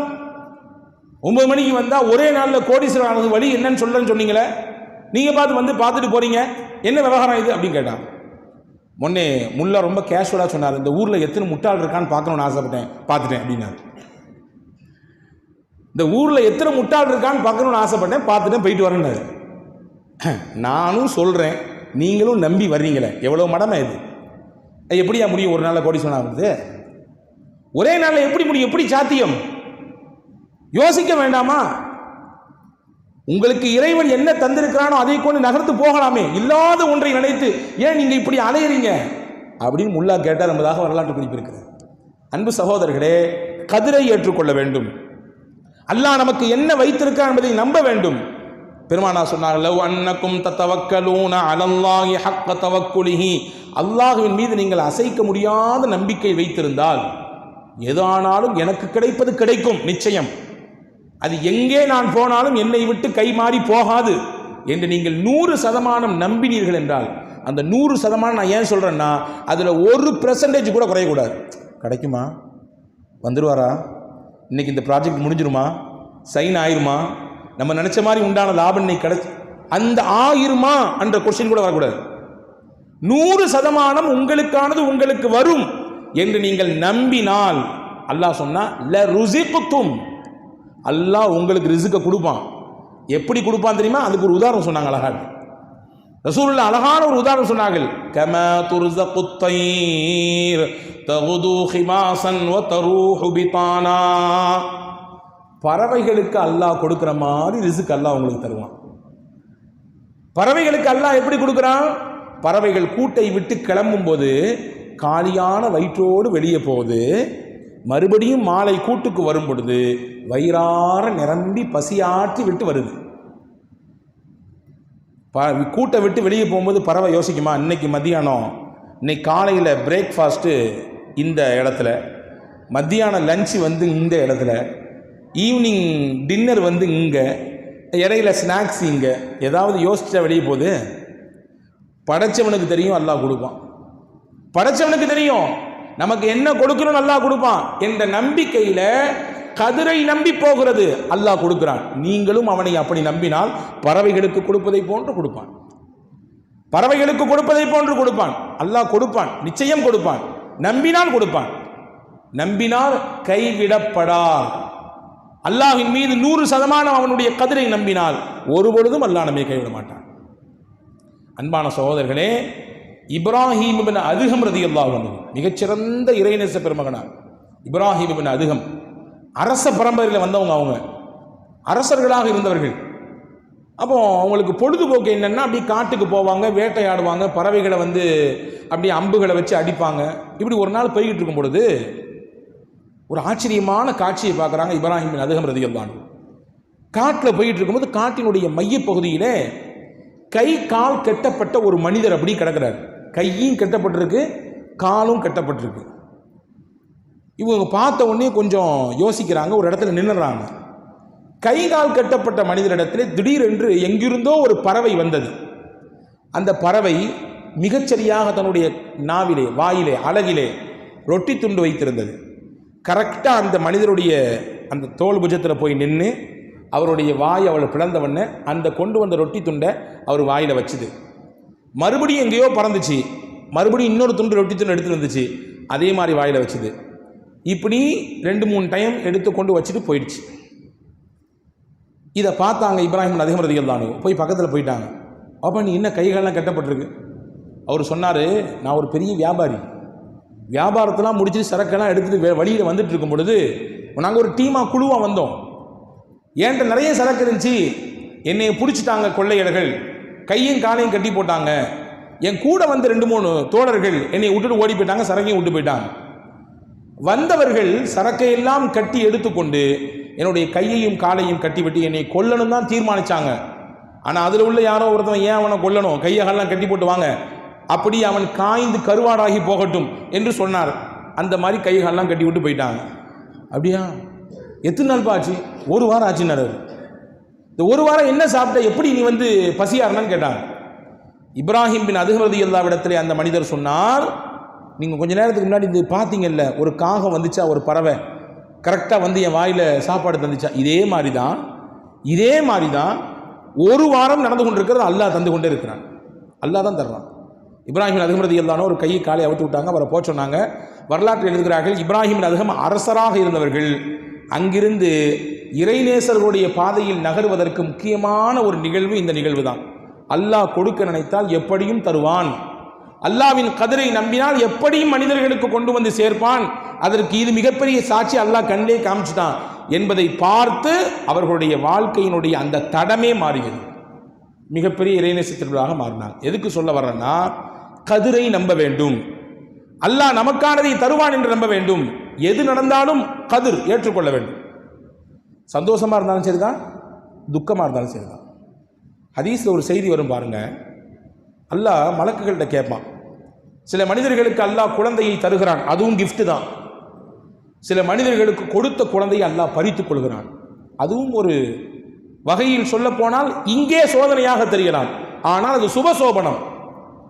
9 மணிக்கு வந்தால் ஒரே நாளில் கோடீஸ்வரன் ஆனது வழி என்னன்னு சொல்கிறேன்னு சொன்னீங்களே, நீங்கள் பார்த்துட்டு போகிறீங்க, என்ன விவகாரம் இது அப்படின்னு கேட்டான். முன்னே முல்லா ரொம்ப கேஷுவலாக சொன்னார், இந்த ஊரில் எத்தனை முட்டாள் இருக்கான்னு பார்க்கணுன்னு ஆசைப்பட்டேன், பார்த்துட்டேன் அப்படின்னாரு. இந்த ஊரில் எத்தனை முட்டாள் இருக்கான்னு பார்க்கணுன்னு ஆசைப்பட்டேன், பார்த்துட்டேன், போயிட்டு வரேன்னாரு. நானும் சொல்கிறேன், நீங்களும் நம்பி வர்றீங்களே, எவ்வளோ மடமை இது, எப்படியா முடியும் ஒரு நாளில் கோடீஸ்வரன் ஆகுது? ஒரே நாளில் எப்படி முடியும்? எப்படி சாத்தியம்? யோசிக்க வேண்டாமா? உங்களுக்கு இறைவன் என்ன தந்திருக்கிறானோ அதை கொண்டு நகர்த்து போகலாமே, இல்லாத ஒன்றை நினைத்து ஏன் நீங்க இப்படி அலையறீங்க அப்படின்னு முல்லா கேட்டார் என்பதாக வரலாற்று குறிப்பு இருக்குது. அன்பு சகோதரர்களே, கதிரை ஏற்றுக்கொள்ள வேண்டும். அல்லாஹ் நமக்கு என்ன வைத்திருக்கிறான் என்பதை நம்ப வேண்டும். பெருமானா சொன்னார், லவ் அன்னக்கும் தத்தவக்கலூன அலல்லாஹி ஹக்க தவக்குலிஹி, அல்லாஹ்வின் மீது நீங்கள் அசைக்க முடியாத நம்பிக்கை வைத்திருந்தால் எதானாலும் எனக்கு கிடைப்பது கிடைக்கும் நிச்சயம், அது எங்கே நான் போனாலும் என்னை விட்டு கை மாறி போகாது என்று நீங்கள் 100% நம்பினீர்கள் என்றால், அந்த 100% நான் ஏன் சொல்றேன்னா, அதுல 1% கூட குறையக்கூடாது. கிடைக்குமா, வந்துடுவாரா, இன்னைக்கு இந்த ப்ராஜெக்ட் முடிஞ்சிருமா, சைன் ஆயிருமா, நம்ம நினைச்ச மாதிரி உண்டான லாபம் இன்னைக்கு கிடைச்சு, அந்த ஆயிருமா என்ற கொஸ்டின் கூட வரக்கூடாது. 100% உங்களுக்கானது உங்களுக்கு வரும் என்று நீங்கள் நம்பினால், அல்லாஹ் சொன்னா ல ருஸிக்தும், அல்லாஹ் உங்களுக்கு ரிஸ்க கொடுப்பான். எப்படி கொடுப்பான் தெரியுமா? அதுக்கு ஒரு உதாரணம் சொன்னாங்க அழகாக. ரசூலுல்லாஹ் அழகான ஒரு உதாரணம் சொன்னார்கள். கமா துர்ஸகுத் தைர் தகுது ஹிமாசன் வ தரூஹு பிதானா, பறவைகளுக்கு அல்லாஹ் கொடுக்கிற மாதிரி ரிஸ்க் அல்லாஹ் உங்களுக்கு தருவான். பறவைகளுக்கு அல்லாஹ் எப்படி கொடுக்குறான்? பறவைகள் கூட்டை விட்டு கிளம்பும் போது காலியான வயிற்றோடு வெளியே போகுது, மறுபடியும் மாலை கூட்டுக்கு வரும் பொழுது வயிறார நிரம்பி பசியாற்றி விட்டு வருது. கூட்டை விட்டு வெளியே போகும்போது பறவை யோசிக்குமா, இன்னைக்கு மத்தியானம், இன்னைக்கு காலையில் பிரேக்ஃபாஸ்ட்டு இந்த இடத்துல, மத்தியானம் லஞ்சு வந்து இந்த இடத்துல, ஈவினிங் டின்னர் வந்து இங்கே, இடையில ஸ்நாக்ஸ் இங்கே, ஏதாவது யோசிச்சா வெளியே போகுது. படைச்சவனுக்கு தெரியும் அல்லாஹ் கொடுப்பான், படைச்சவனுக்கு தெரியும் நமக்கு என்ன கொடுக்கணும் அல்லாஹ் கொடுப்பான் என்ற நம்பிக்கையில கதிரை நம்பி போகிறது, அல்லாஹ் கொடுக்கிறான். நீங்களும் அவனை அப்படி நம்பினால் பறவைகளுக்கு கொடுப்பதை போன்று கொடுப்பான், பறவைகளுக்கு கொடுப்பதை போன்று கொடுப்பான். அல்லாஹ் கொடுப்பான், நிச்சயம் கொடுப்பான். நம்பினால் கொடுப்பான், நம்பினால் கைவிடப்படா. அல்லாஹ்வின் மீது 100% அவனுடைய கதிரை நம்பினால் ஒருபொழுதும் அல்லாஹ் நம்மை கைவிட மாட்டான். அன்பான சகோதரர்களே, இப்ராஹிம் இப்னு அதுகம் ரலியல்லாஹு அன்ஹு மிகச்சிறந்த இறைநேச பெருமகனார். இப்ராஹிம் இப்னு அதுகம் அரச பரம்பரையில் வந்தவங்க, அவங்க அரசர்களாக இருந்தவர்கள். அப்போ அவங்களுக்கு பொழுதுபோக்கு என்னன்னா, அப்படி காட்டுக்கு போவாங்க, வேட்டையாடுவாங்க, பறவைகளை வந்து அப்படி அம்புகளை வச்சு அடிப்பாங்க. இப்படி ஒரு நாள் போய்கிட்டு இருக்கும் பொழுது ஒரு ஆச்சரியமான காட்சியை பார்க்குறாங்க இப்ராஹிம் இப்னு அதுகம் ரலியல்லாஹு அன்ஹு. காட்டில் போயிட்டு இருக்கும்போது காட்டினுடைய மையப்பகுதியிலே கை கால் கட்டப்பட்ட ஒரு மனிதர் அப்படி கிடக்கிறார். கையும் கட்டப்பட்டிருக்கு, காலும் கட்டப்பட்டிருக்கு. இவங்க பார்த்த உடனே கொஞ்சம் யோசிக்கிறாங்க, ஒரு இடத்துல நின்றுறாங்க. கை கால் கட்டப்பட்ட மனிதரிடத்தில் திடீரென்று எங்கிருந்தோ ஒரு பறவை வந்தது. அந்த பறவை மிகச்சரியாக தன்னுடைய நாவிலே, வாயிலே, அலகிலே ரொட்டி துண்டு வைத்திருந்தது. கரெக்டாக அந்த மனிதருடைய அந்த தோல் புஜத்தில் போய் நின்று அவருடைய வாய் அவளை பிளந்தவொடனே அந்த கொண்டு வந்த ரொட்டி துண்டை அவர் வாயில் வச்சுது. மறுபடியும் எங்கேயோ பறந்துச்சு, மறுபடியும் இன்னொரு துண்டு ரொட்டி துண்டு எடுத்துட்டு வந்துச்சு. அதே மாதிரி வாயில் வச்சுது. இப்படி 2-3 டைம் எடுத்துக்கொண்டு வச்சுட்டு போயிடுச்சு. இதை பார்த்தாங்க இப்ராஹிம் அதிகம் ரதியல்லாஹு போய் பக்கத்தில் போயிட்டாங்க. அப்போ நீ என்ன கைகாலெலாம் கட்டப்பட்டிருக்கு? அவர் சொன்னார், நான் ஒரு பெரிய வியாபாரி, வியாபாரத்தெல்லாம் முடிச்சுட்டு சரக்கெல்லாம் எடுத்துகிட்டு வழியில் வந்துட்டு இருக்கும் பொழுது நாங்கள் ஒரு டீமாக குழுவாக வந்தோம். என்கிட்ட நிறைய சரக்கு இருந்துச்சு. என்னை பிடிச்சிட்டாங்க கொள்ளையர்கள், கையும் காலையும் கட்டி போட்டாங்க. என் கூட வந்து 2-3 தோழர்கள் என்னை விட்டுட்டு ஓடி போயிட்டாங்க, சரக்கையும் விட்டு போயிட்டாங்க. வந்தவர்கள் சரக்கையெல்லாம் கட்டி எடுத்துக்கொண்டு என்னுடைய கையையும் காலையும் கட்டிவிட்டு என்னை கொல்லணும் தான் தீர்மானிச்சாங்க. ஆனால் அதில் உள்ள யாரோ ஒருத்தவன், ஏன் அவனை கொல்லணும், கையெல்லாம் கட்டி போட்டு வாங்க, அப்படி அவன் காய்ந்து கருவாடாகி போகட்டும் என்று சொன்னார். அந்த மாதிரி கைகாலெல்லாம் கட்டி விட்டு போயிட்டாங்க. அப்படியா, எத்தனை நாள் ஆச்சு? 1 வாரம் ஆச்சுன்னாரு. இந்த 1 வாரம் என்ன சாப்பிட்ட, எப்படி நீ வந்து பசியாருன்னு கேட்டாங்க. இப்ராஹிம் பின் அதிகம் ரலியல்லாஹு அந்த மனிதர் சொன்னார், நீங்கள் கொஞ்ச நேரத்துக்கு முன்னாடி இது பார்த்தீங்கல்ல, ஒரு காகம் வந்துச்சா, ஒரு பறவை கரெக்டாக வந்து என் வாயில் சாப்பாடு தந்துச்சா, இதே மாதிரி தான் 1 வாரம் நடந்து கொண்டிருக்கிறது. அல்லாஹ் தந்து கொண்டே இருக்கிறான், அல்லாஹ் தான் தர்றான். இப்ராஹிம் அதிகம் ரலியல்லாஹு ஒரு கையை காலை அவுத்து விட்டாங்க, அவரை போக சொன்னாங்க. வரலாற்று எழுதுகிறார்கள், இப்ராஹிம் அதிகம் அரசராக இருந்தவர்கள் அங்கிருந்து இறைநேசர்களுடைய பாதையில் நகருவதற்கு முக்கியமான ஒரு நிகழ்வு இந்த நிகழ்வு தான். அல்லாஹ் கொடுக்க நினைத்தால் எப்படியும் தருவான், அல்லாவின் கதிரை நம்பினால் எப்படியும் மனிதர்களுக்கு கொண்டு வந்து சேர்ப்பான். அதற்கு இது மிகப்பெரிய சாட்சி, அல்லாஹ் கண்ணிலே காமிச்சுட்டான் என்பதை பார்த்து அவர்களுடைய வாழ்க்கையினுடைய அந்த தடமே மாறியது, மிகப்பெரிய இறைநேசத்திற்காக மாறினார். எதுக்கு சொல்ல வர்றேன்னா, கதிரை நம்ப வேண்டும், அல்லாஹ் நமக்கானதை தருவான் என்று நம்ப வேண்டும். எது நடந்தாலும் கதிர் ஏற்றுக்கொள்ள வேண்டும். சந்தோஷமா இருந்தாலும் சரிதான், துக்கமா இருந்தாலும் சரிதான். ஹதீஸ்ல ஒரு செய்தி வரும் பாருங்க, அல்லாஹ் மலக்குகள்கிட்ட கேட்பான். சில மனிதர்களுக்கு அல்லாஹ் குழந்தையை தருகிறான், அதுவும் கிஃப்ட் தான். சில மனிதர்களுக்கு கொடுத்த குழந்தையை அல்லாஹ் பறித்துக் கொள்கிறான், அதுவும் ஒரு வகையில் சொல்ல போனால் இங்கே சோதனையாக தெரியலாம், ஆனால் அது சுபசோபனம்.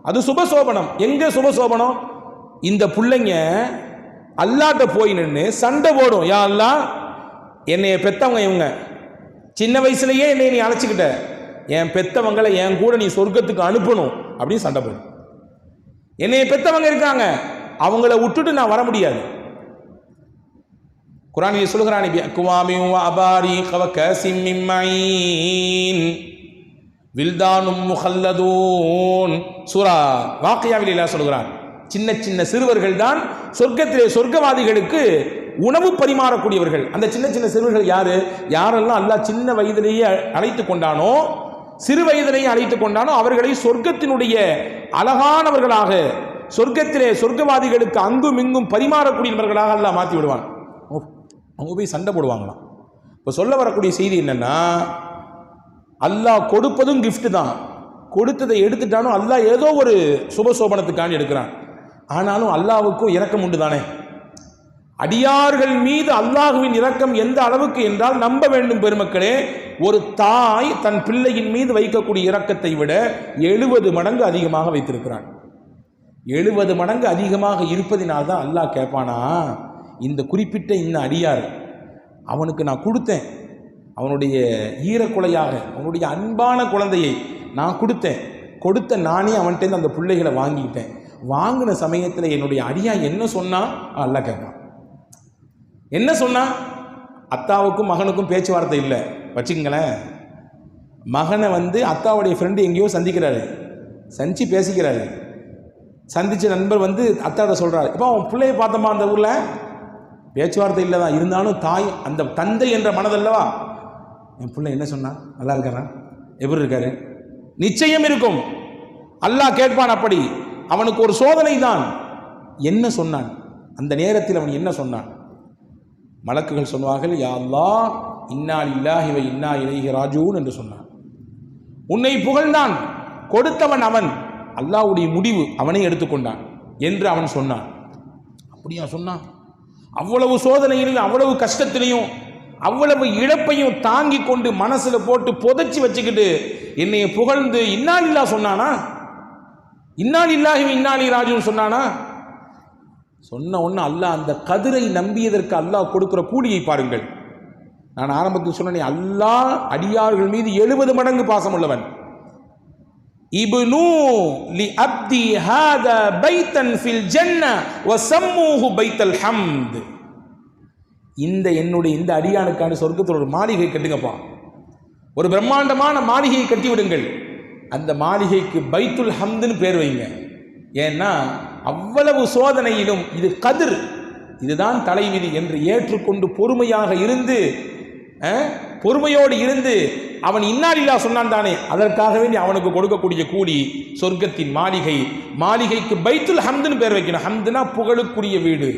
அது சுபசோபனம். எங்கே சுபசோபனம்? இந்த பிள்ளைங்க அல்லாட்ட போய் நின்று சண்டை போடும், யா அல்லாஹ் என்னைய பெத்தவங்க இவங்க, சின்ன வயசுலயே என்னை நீ அழைச்சிக்கிட்ட, என் பெத்தவங்களை என் கூட நீ சொர்க்கத்துக்கு அனுப்பணும் அப்படின்னு சண்டை போடும். என்னைய பெத்தவங்க இருக்காங்க, அவங்கள விட்டுட்டு நான் வர முடியாது. குர்ஆனில் சொல்கிறான், அக்வாமி வ அபாரிக வ காஸிம் மின் மஈன் வில்தானும் முஹல்லதூன். சூரா வாக்கியாவில் அல்லாஹ் சொல்கிறான், சின்ன சின்ன சிறுவர்கள் தான் சொர்க்கத்திலே சொர்க்கவாதிகளுக்கு உணவு பரிமாறக்கூடியவர்கள். அந்த சின்ன சின்ன சிறுவர்கள் யாரு? யாரெல்லாம் அல்லாஹ் சின்ன வயதிலேயே அழைத்து கொண்டானோ, சிறு வயதிலேயே அழைத்து கொண்டானோ, அவர்களை சொர்க்கத்தினுடைய அழகானவர்களாக, சொர்க்கத்திலே சொர்க்கவாதிகளுக்கு அங்கும் இங்கும் பரிமாறக்கூடியவர்களாக அல்லாஹ் மாற்றி விடுவான். அவங்க போய் சண்டை போடுவாங்களாம். இப்போ சொல்ல வரக்கூடிய செய்தி என்னன்னா, அல்லாஹ் கொடுப்பதும் கிஃப்ட் தான். கொடுத்ததை எடுத்துட்டாலும் அல்லாஹ் ஏதோ ஒரு சுபசோபனத்துக்காண்டி எடுக்கிறான். ஆனாலும் அல்லாஹ்வுக்கும் இரக்கம் உண்டு தானே. அடியார்கள் மீது அல்லாஹுவின் இரக்கம் எந்த அளவுக்கு என்றால், நம்ப வேண்டும் பெருமக்களே, ஒரு தாய் தன் பிள்ளையின் மீது வைக்கக்கூடிய இரக்கத்தை விட 70 மடங்கு அதிகமாக வைத்திருக்கிறான். 70 மடங்கு அதிகமாக இருப்பதினால்தான் அல்லாஹ் கேட்பானா, இந்த குறிப்பிட்ட இந்த அடியார் அவனுக்கு நான் கொடுத்தேன், அவனுடைய ஈரக்குலையாக அவனுடைய அன்பான குழந்தையை நான் கொடுத்தேன், கொடுத்த நானே அவன்கிட்ட அந்த பிள்ளைகளை வாங்கிக்கிட்டேன். வாங்கின சமயத்தில் என்னுடைய அடியா என்ன சொன்னா அல்லாஹ் கேட்பான். என்ன சொன்னா? அத்தாவுக்கும் மகனுக்கும் பேச்சுவார்த்தை இல்லை வச்சுக்கங்களேன். மகனை வந்து அத்தாவுடைய ஃப்ரெண்டு எங்கேயோ சந்திக்கிறாரு, சந்திச்சு பேசிக்கிறாரு. சந்திச்ச நண்பர் வந்து அத்தாட்ட சொல்றாரு, இப்போ அவன் பிள்ளையை பார்த்தோமா அந்த ஊர்ல, பேச்சுவார்த்தை இல்லை தான், இருந்தாலும் தாய் அந்த தந்தை என்ற மனதல்லவா, என் பிள்ளை என்ன சொன்னா, நல்லா இருக்காரா, எப்படி இருக்காரு, நிச்சயம் இருக்கும். அல்லாஹ் கேட்பான். அப்படி அவனுக்கு ஒரு சோதனை தான். என்ன சொன்னான் அந்த நேரத்தில்? அவன் என்ன சொன்னான்? மலக்குகள் சொன்னார்கள், யா அல்லாஹ் இன்னா லில்லாஹி வ இன்னா இலைஹி ராஜிஊன் என்று சொன்னான். உன்னை புகழ்ந்தான், கொடுத்தவன் அவன், அல்லாஹ்வுடைய முடிவு அவனை எடுத்துக்கொண்டான் என்று அவன் சொன்னான். அப்படியா சொன்னான்? அவ்வளவு சோதனையிலையும் அவ்வளவு கஷ்டத்திலையும் அவ்வளவு இழப்பையும் தாங்கி கொண்டு மனசுல போட்டு புதைச்சி வச்சுக்கிட்டு என்னைய புகழ்ந்து இன்னா லில்லாஹ் சொன்னானா? இன்னா லில்லாஹி வ இன்னா இலைஹி ராஜிஊன் சொன்னானா? சொன்ன ஒன்று அல்லாஹ் அந்த கதிரை நம்பியதற்கு அல்லாஹ் கொடுக்கிற கூலியை பாருங்கள். நான் ஆரம்பத்தில் சொன்னேன், அல்லாஹ் அடியார்கள் மீது 70 மடங்கு பாசம் உள்ளவன். இப்னு லி அப்தி ஹாதா பைத்தன் ஃபில் ஜன்னah வஸம்மூஹு பைத்தல் ஹம்த். இந்த அடியானுக்கான சொர்க்கத்தில் ஒரு மாளிகை கட்டுங்கப்பா, ஒரு பிரம்மாண்டமான மாளிகையை கட்டி விடுங்கள். அந்த மாளிகைக்கு பைத்துல் ஹம்துன்னு பேர் வைங்க. ஏன்னா அவ்வளவு சோதனையிலும் இது கதிர், இதுதான் தலைவிதி என்று ஏற்றுக்கொண்டு பொறுமையோடு இருந்து அவன் இன்னாலில்லா சொன்னான் தானே, அதற்காக வேண்டி அவனுக்கு கொடுக்கக்கூடிய கூலி சொர்க்கத்தின் மாளிகைக்கு பைத்துல் ஹம்துன்னு பேர் வைக்கணும். ஹம்துனா புகழுக்குரிய வீடு.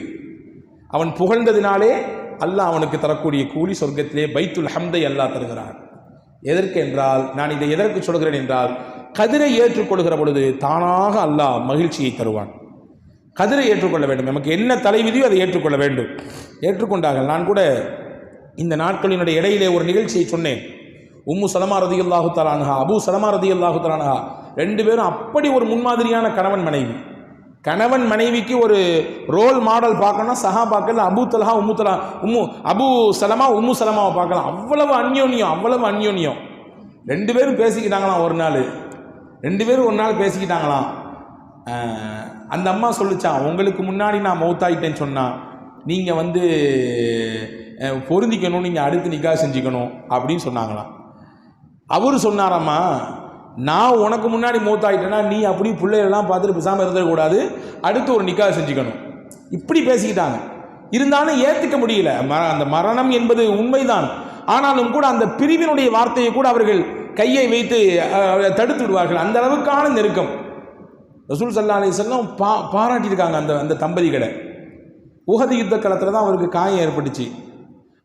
அவன் புகழ்ந்ததினாலே அல்லாஹ் அவனுக்கு தரக்கூடிய கூலி சொர்க்கத்திலே பைத்துல் ஹம்தை அல்லாஹ் தருகிறான். எதற்கு என்றால், நான் இதை எதற்கு சொல்கிறேன் என்றால், கதிரை ஏற்றுக்கொள்கிற பொழுது தானாக அல்லாஹ் மகிழ்ச்சியை தருவான். கதிரை ஏற்றுக்கொள்ள வேண்டும். நமக்கு என்ன தலைவிதியோ அதை ஏற்றுக்கொள்ள வேண்டும். ஏற்றுக்கொண்டார்கள். நான் கூட இந்த நாட்களினுடைய இடையிலே ஒரு நிகழ்ச்சியை சொன்னேன். உம்மு சலமா ரதியல்லாஹு தஆலா அன்ஹா, அபூ சலமா ரதியல்லாஹு தஆலா அன்ஹா, ரெண்டு பேரும் அப்படி ஒரு முன்மாதிரியான கணவன் மனைவிக்கு ஒரு ரோல் மாடல் பார்க்கணும்னா சஹாபாக்கள் அபூ சலமா உம்மு சலமாவை பார்க்கலாம். அவ்வளவு அந்யோன்யம். ரெண்டு பேரும் பேசிக்கிட்டாங்களாம். ஒரு நாள் பேசிக்கிட்டாங்களாம். அந்த அம்மா சொல்லிச்சான், உங்களுக்கு முன்னாடி நான் மௌத்தாயிட்டேன்னு சொன்னா நீங்கள் பொருந்திக்கணும், நீங்கள் அடுத்து நிக்காஹ் செஞ்சுக்கணும் அப்படின்னு சொன்னாங்களாம். அவர் சொன்னாராம்மா, நான் உனக்கு முன்னாடி மௌத்தாயிட்டேன்னா நீ அப்படி பிள்ளைகளெல்லாம் பார்த்துட்டு பேசாமல் இருந்துடக்கூடாது, அடுத்து ஒரு நிக்காஹ் செஞ்சுக்கணும். இப்படி பேசிக்கிட்டாங்க. இருந்தாலும் ஏற்றுக்க முடியல. அந்த மரணம் என்பது உண்மைதான். ஆனாலும் கூட அந்த பிரிவினுடைய வார்த்தையை கூட அவர்கள் கையை வைத்து தடுத்து விடுவார்கள். அந்த அளவுக்கான நெருக்கம். ரசூல் ஸல்லல்லாஹு அலைஹி வஸல்லம் பாராட்டியிருக்காங்க அந்த தம்பதிகளை. உஹது யுத்த களத்தில் தான் அவருக்கு காயம் ஏற்பட்டுச்சு.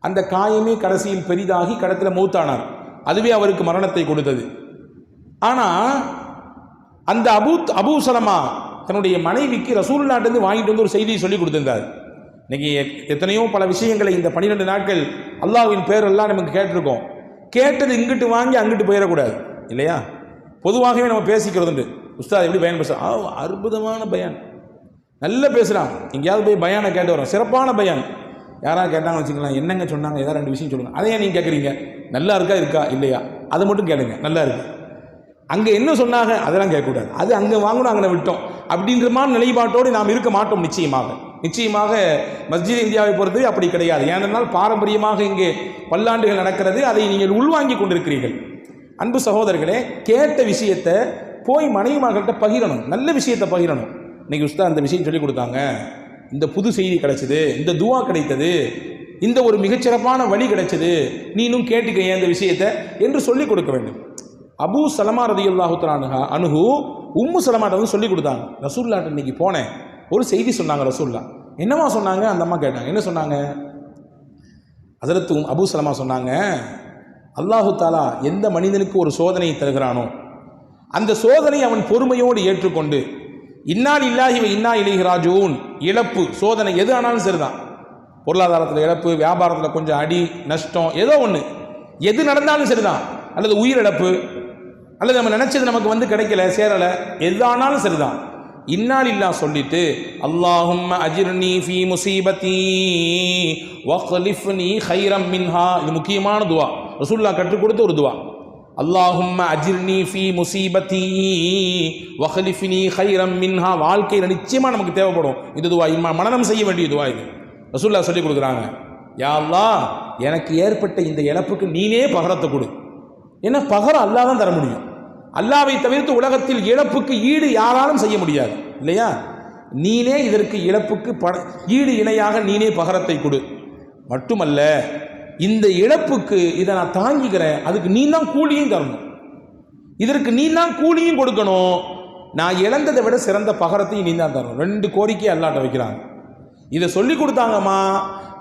அந்த காயமே கடைசியில் பெரிதாகி கடத்தில் மௌத்தானார். அதுவே அவருக்கு மரணத்தை கொடுத்தது. ஆனால் அந்த அபூ சலமா தன்னுடைய மனைவிக்கு ரசூலுல்லாஹ்விலிருந்து வாங்கிட்டு வந்து ஒரு செய்தியை சொல்லி கொடுத்திருந்தார். இன்னைக்கு எத்தனையோ பல விஷயங்களை இந்த 12 நாட்கள் அல்லாஹ்வின் பேரெல்லாம் நமக்கு கேட்டிருக்கோம். கேட்டது இங்கிட்டு வாங்கி அங்கிட்டு போயிடக்கூடாது இல்லையா? பொதுவாகவே நம்ம பேசிக்கிறதுண்டு. உஸ்தாத் எப்படி பயான் பேசுகிறான், அற்புதமான பயான், நல்லா பேசுகிறான். எங்கேயாவது போய் பயானை கேட்டு வரோம், சிறப்பான பயான். யாராவது கேட்டாங்கன்னு வச்சுக்கலாம், என்னங்க சொன்னாங்க, ஏதாவது 2 விஷயம் சொல்லுங்கள். அதையே நீங்கள் கேட்குறீங்க, நல்லா இருக்கா இல்லையா, அதை மட்டும் கேளுங்க. நல்லா இருக்கு, அங்கே என்ன சொன்னாங்க அதெல்லாம் கேட்கக்கூடாது, அது அங்கே வாங்கணும் அங்கே விட்டோம் அப்படின்ற மாதிரி நிலைப்பாட்டோடு நாம் இருக்க மாட்டோம். நிச்சயமாக மஸ்ஜித் இந்தியாவை பொறுத்தவரை அப்படி கிடையாது. ஏனென்றால் பாரம்பரியமாக இங்கே பல்லாண்டுகள் நடக்கிறது, அதை நீங்கள் உள்வாங்கி கொண்டிருக்கிறீர்கள். அன்பு சகோதரர்களே, கேட்ட விஷயத்தை போய் மனைவிமார்கிட்ட பகிரணும், நல்ல விஷயத்தை பகிரணும். இன்னைக்கு உஸ்தாத் அந்த விஷயம் சொல்லி கொடுத்தாங்க, இந்த புது செய்தி கிடைச்சது, இந்த துவா கிடைத்தது, இந்த ஒரு மிகச்சிறப்பான வழி கிடைச்சது, நீனும் கேட்டுக்க இந்த விஷயத்தை என்று சொல்லிக் கொடுக்க வேண்டும். அபூ சலமா ரலியல்லாஹு தஆலா அன்ஹு உம்மு சலமாட்ட சொல்லி கொடுத்தாங்க. ரசூலுல்லாஹ் இன்னைக்கு போனேன், ஒரு செய்தி சொன்னாங்க. ரசூலுல்லாஹ் என்னமா சொன்னாங்க? அந்த அம்மா கேட்டாங்க. என்ன சொன்னாங்க? ஹஸரத் அபூ சலமா சொன்னாங்க, அல்லாஹு தாலா எந்த மனிதனுக்கு ஒரு சோதனையை தருகிறானோ அந்த சோதனை அவன் பொறுமையோடு ஏற்றுக்கொண்டு இன்னா லில்லாஹி வ இன்னா இலைஹி ராஜிஊன், இழப்பு சோதனை எது ஆனாலும் சரிதான், பொருளாதாரத்தில் இழப்பு, வியாபாரத்தில் கொஞ்சம் அடி நஷ்டம், ஏதோ ஒன்று, எது நடந்தாலும் சரிதான், அல்லது உயிரிழப்பு, அல்லது நம்ம நினைச்சது நமக்கு கிடைக்கல, சேரலை, எதானாலும் சரிதான், இன்னா லில்லாஹ் சொல்லிட்டு அல்லாஹும்ம அஜிர்னி ஃபீ முஸீபதி வக்லிஃப்னி கைரம் மின்ஹா. இது முக்கியமான துவா, ரசூலுல்லாஹ் கற்றுக் கொடுத்த ஒரு துவா. அல்லாஹும்ம அஜிர்னி ஃபீ முஸீபதி வக்லிஃப்னி கைரம் மின்ஹா. வாழ்க்கையில் நிச்சயமாக நமக்கு தேவைப்படும் இந்த துவா, மனனம் செய்ய வேண்டிய துவா இது. ரசூலுல்லாஹ் சொல்லி கொடுக்குறாங்க, யா அல்லாஹ் எனக்கு ஏற்பட்ட இந்த இழப்புக்கு நீனே பகரத்தை கொடு. ஏன்னா பகரம் அல்லாஹ் தான் தர முடியும். அல்லாஹ்வை தவிர்த்து உலகத்தில் இழப்புக்கு ஈடு யாராலும் செய்ய முடியாது இல்லையா? நீனே இதற்கு இழப்புக்கு ஈடு இணையாக நீனே பகரத்தை கொடு. மட்டுமல்ல, இந்த இழப்புக்கு இதை நான் தாங்கிக்கிறேன், அதுக்கு நீ தான் கூலியும் தரணும், இதற்கு நீ தான் கூலியும் கொடுக்கணும், நான் இழந்ததை விட சிறந்த பகரத்தையும் நீ தான் தரணும். 2 கோரிக்கையை அல்லாஹ்ட்ட வைக்கிறாங்க. இதை சொல்லி கொடுத்தாங்கம்மா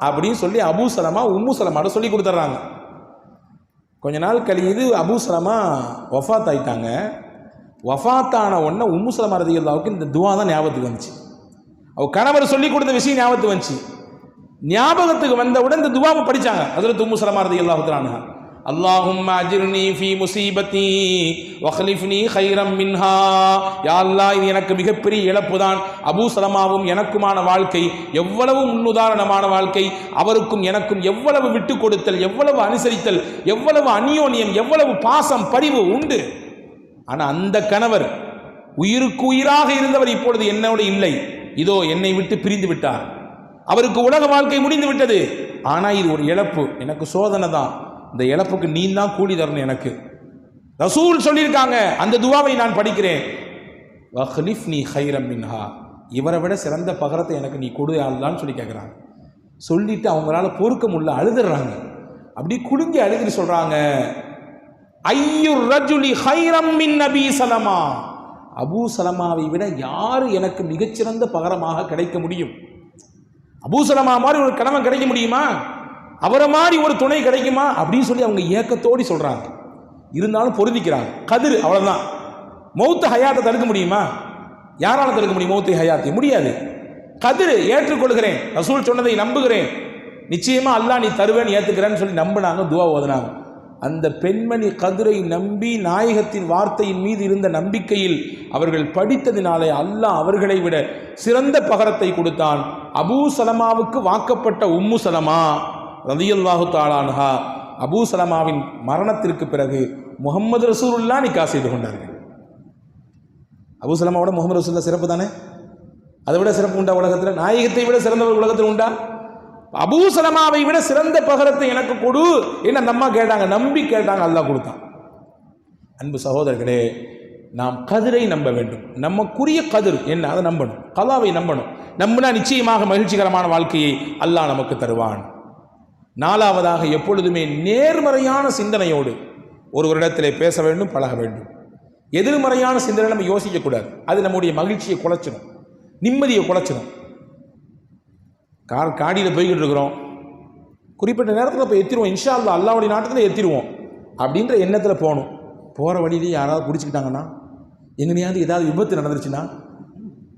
அப்படின்னு சொல்லி அபூ சலமா உம்மு சலமாட்ட சொல்லி கொடுத்துட்றாங்க. கொஞ்ச நாள் கழியுது, அபூ சலமா வஃபாத் ஆயிட்டாங்க. வஃபாத்தான உடனே உம்மு சலமா ரலியல்லாஹுக்கு இந்த துவா தான் ஞாபகத்துக்கு வந்துச்சு. அவ கணவர் சொல்லி கொடுத்த விஷயம் ஞாபகத்துக்கு வந்துச்சு. ஞாபகத்துக்கு வந்தவுடன் இந்த துவாவை படித்தாங்க. ஹஸரத் உம்மு சலமா ரலியல்லாஹு தஆலா அன்ஹா, அல்லாஹும்ம அஜிர்னி ஃபீ முஸீபதி வக்லிஃப்னி கைரம் மின்ஹா. யா அல்லாஹ், இது எனக்கு மிகப்பெரிய இழப்பு தான். அபூ சலமாவும் எனக்குமான வாழ்க்கை எவ்வளவு முன்னுதாரணமான வாழ்க்கை, அவருக்கும் எனக்கும் எவ்வளவு விட்டு கொடுத்தல், எவ்வளவு அனுசரித்தல், எவ்வளவு அந்யோன்யம், எவ்வளவு பாசம் பரிவு உண்டு. ஆனால் அந்த கணவர் உயிருக்கு உயிராக இருந்தவர் இப்பொழுது என்னோடு இல்லை, இதோ என்னை விட்டு பிரிந்து விட்டார், அவருக்கு உலக வாழ்க்கை முடிந்து விட்டது. ஆனால் இது ஒரு இழப்பு, எனக்கு சோதனை தான், இந்த இழப்புக்கு நீ தான் கூலி தரணும் எனக்கு. ரசூல் சொல்லியிருக்காங்க, அந்த துவாவை நான் படிக்கிறேன், வஹ்லிஃப்னி கைரம் மின்ஹா, இவரை விட சிறந்த பகரத்தை எனக்கு நீ கொடு அல்லான்னு சொல்லி கேட்குறாங்க. சொல்லிட்டு அவங்களால பொறுக்க முடியல, அழுதுறாங்க. அப்படி குடுங்கி அழுதுட்டு சொல்றாங்க, ஐயுர் ரஜுலி கைரம் மின் நபி சலமா, அபூ சலமாவை விட யாரு எனக்கு மிகச்சிறந்த பகரமாக கிடைக்க முடியும்? அபூ சலமா மாதிரி ஒரு கணவன் கிடைக்க முடியுமா? அவரை மாதிரி ஒரு துணை கிடைக்குமா? அப்படின்னு சொல்லி அவங்க ஏக்கத்தோடு சொல்றாங்க. இருந்தாலும் பொருந்திக்கிறாங்க. கதிர் அவ்வளவுதான். மௌத்து ஹயாத்தை தடுக்க முடியுமா? யாரால தடுக்க முடியும் மௌத்து ஹயாத்தை? முடியாது. கதிர் ஏற்றுக்கொள்கிறேன், ரசூல் சொன்னதை நம்புகிறேன், நிச்சயமா அல்லாஹ் நீ தருவேன்னு ஏத்துக்கிறேன்னு சொல்லி நம்பினாங்க, துவா ஓதுனாங்க. அந்த பெண்மணி கதிரை நம்பி நாயகத்தின் வார்த்தையின் மீது இருந்த நம்பிக்கையில் அவர்கள் படித்ததினாலே அல்லாஹ் அவர்களை விட சிறந்த பகரத்தை கொடுத்தான். அபூ சலமாவுக்கு வாக்கப்பட்ட உம்மு சலமா ரலியல்லாஹு தஆலா அன்ஹா அபூ சலமாவின் மரணத்திற்கு பிறகு முஹம்மது ரசூலுல்லாஹ் நிக்கா செய்து கொண்டார்கள். அபூ சலமாவோட முஹம்மது ரசூலுல்லாஹ் சிறப்பு தானே? அதை விட சிறப்பு உண்டா உலகத்தில்? நாயகத்தை விட சிறந்தவர் உலகத்தில் உண்டா? அபூ சலமாவை விட சிறந்த பகரத்தை எனக்கு கொடு என்ன அந்த அம்மா கேட்டாங்க, நம்பி கேட்டாங்க, அல்லாஹ் கொடுத்தான். அன்பு சகோதரர்களே, நாம் கதிரை நம்ப வேண்டும். நமக்குரிய கதிர் என்ன அதை நம்பணும், கலாவை நம்பணும். நம்பினா நிச்சயமாக மகிழ்ச்சிகரமான வாழ்க்கையை அல்லாஹ் நமக்கு தருவான். நாலாவதாக, எப்பொழுதுமே நேர்மறையான சிந்தனையோடு ஒருவரிடத்திலே பேச வேண்டும், பழக வேண்டும். எதிர்மறையான சிந்தனை நம்ம யோசிக்கக்கூடாது. அது நம்முடைய மகிழ்ச்சியை குலைச்சிடும், நிம்மதியை குலைச்சிடும். காடியில் போய்கிட்டு இருக்கிறோம், குறிப்பிட்ட நேரத்தில் போய் எத்திடுவோம், இன்ஷா அல்லாஹ் அல்லாஹ்வுடைய நாட்டத்தில் எத்திடுவோம் அப்படின்ற எண்ணத்தில் போகணும். போகிற வழியிலேயே யாராவது பிடிச்சிக்கிட்டாங்கன்னா, எங்கேயாவது ஏதாவது விபத்து நடந்துருச்சுன்னா,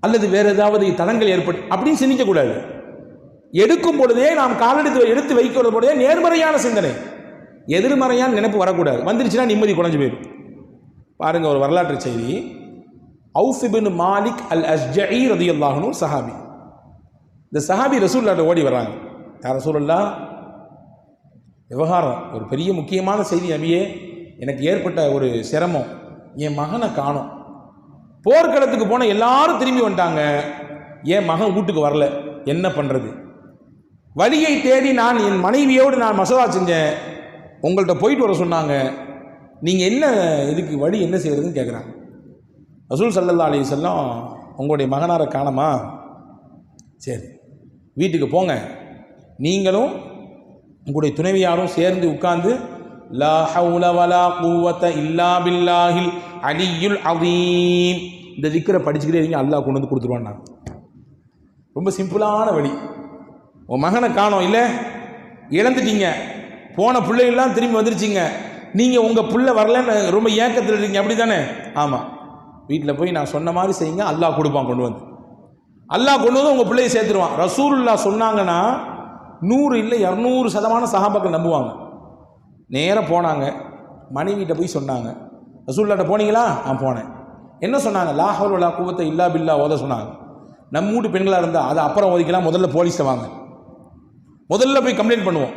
அல்லது வேறு ஏதாவது தடங்கள் ஏற்பட்டு அப்படின்னு சிந்திக்கக்கூடாது. எடுக்கும் பொழுதே நாம் காலெடுத்து எடுத்து வைக்கிற பொழுதே நேர்மறையான சிந்தனை, எதிர்மறையான நினைப்பு வரக்கூடாது. வந்துருச்சுன்னா நிம்மதி குறைஞ்சு போயிடும். பாருங்கள், ஒரு வரலாற்று செய்தி. அவுஃப் இப்னு மாலிக் அல் அஸ்ஜஇ ரலியல்லாஹு அன்ஹு சஹாபி. இந்த சஹாபி ரசூலுல்லாஹ்ட்ட ஓடி வர்றாங்க. யார் ரசூலுல்லாஹ், விவகாரம் ஒரு பெரிய முக்கியமான செய்தி நபியே, எனக்கு ஏற்பட்ட ஒரு சிரமம், என் மகனை காணோம். போர்க்களத்துக்கு போன எல்லாரும் திரும்பி வந்துட்டாங்க, என் மகன் வீட்டுக்கு வரல, என்ன பண்ணுறது? வழியை தேடி நான் என் மனைவியோடு நான் மசோதா செஞ்சேன், உங்கள்கிட்ட போயிட்டு வர சொன்னாங்க, நீங்கள் என்ன இதுக்கு வழி என்ன செய்யறதுன்னு கேட்குறாங்க. ரசூல் ஸல்லல்லாஹு அலைஹி வஸல்லம், உங்களுடைய மகனாரை காணமா? சரி, வீட்டுக்கு போங்க, நீங்களும் உங்களுடைய துணைவியாரும் சேர்ந்து உட்கார்ந்து லா ஹவுல வலா குவத இல்லா பில்லாஹில் அலியுல் அதீம் இந்த திக்ரை படிச்சுக்கிட்டே இருக்கீங்க, அல்லாஹ் கொண்டு வந்து கொடுத்துருவான். ரொம்ப சிம்பிளான வழி. உன் மகனை காணோம், இல்லை இழந்துட்டீங்க, போன பிள்ளைகள்லாம் திரும்பி வந்துருச்சிங்க, நீங்கள் உங்கள் பிள்ளை வரலன்னு ரொம்ப ஏக்கத்தில் இருக்கீங்க, அப்படி தானே? ஆமாம், வீட்டில் போய் நான் சொன்ன மாதிரி செய்யுங்க, அல்லாஹ் கொடுப்பான் கொண்டு வந்து. அல்லாஹ் கொண்டு வந்து உங்கள் பிள்ளையை சேர்த்துருவான். ரசூலுல்லாஹ் சொன்னாங்கன்னா 100 இல்லை 200% சஹாபாக்கள் நம்புவாங்க. நேராக போனாங்க, மனைவிட்ட போய் சொன்னாங்க. ரசூலுல்லாஹ்ட்ட போனீங்களா? போனேன். என்ன சொன்னாங்க? லா ஹவுல வலா குவத்த இல்லா பில்லா ஓத சொன்னாங்க. நம்ம வீட்டு பெண்களாக இருந்தால் அதை அப்புறம் ஓதிக்கலாம், முதல்ல போலீஸை வாங்க, முதல்ல போய் கம்ப்ளைண்ட் பண்ணுவோம்.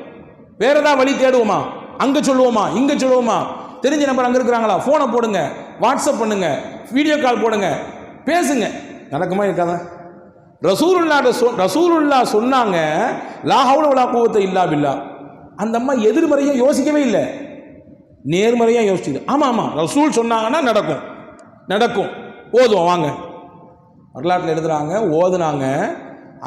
வேற ஏதாவது வழி தேடுவோமா? அங்கே சொல்லுவோமா, இங்கே சொல்லுவோமா? தெரிஞ்ச நம்பர் அங்கே இருக்கிறாங்களா, ஃபோனை போடுங்க, வாட்ஸ்அப் பண்ணுங்க, வீடியோ கால் போடுங்க, பேசுங்க. நடக்குமா இருக்காதா? ரசூலுல்லாஹ் சொன்னாங்க லா ஹவுல வலா குவத்த இல்லா பில்லா. அந்த அம்மா எதிர்மறையாக யோசிக்கவே இல்லை, நேர்மறையாக யோசிச்சுது. ஆமாம், ரசூல் சொன்னாங்கன்னா நடக்கும், நடக்கும், ஓதுவோம் வாங்க. வரலாற்றில் எழுதுறாங்க, ஓதுனாங்க.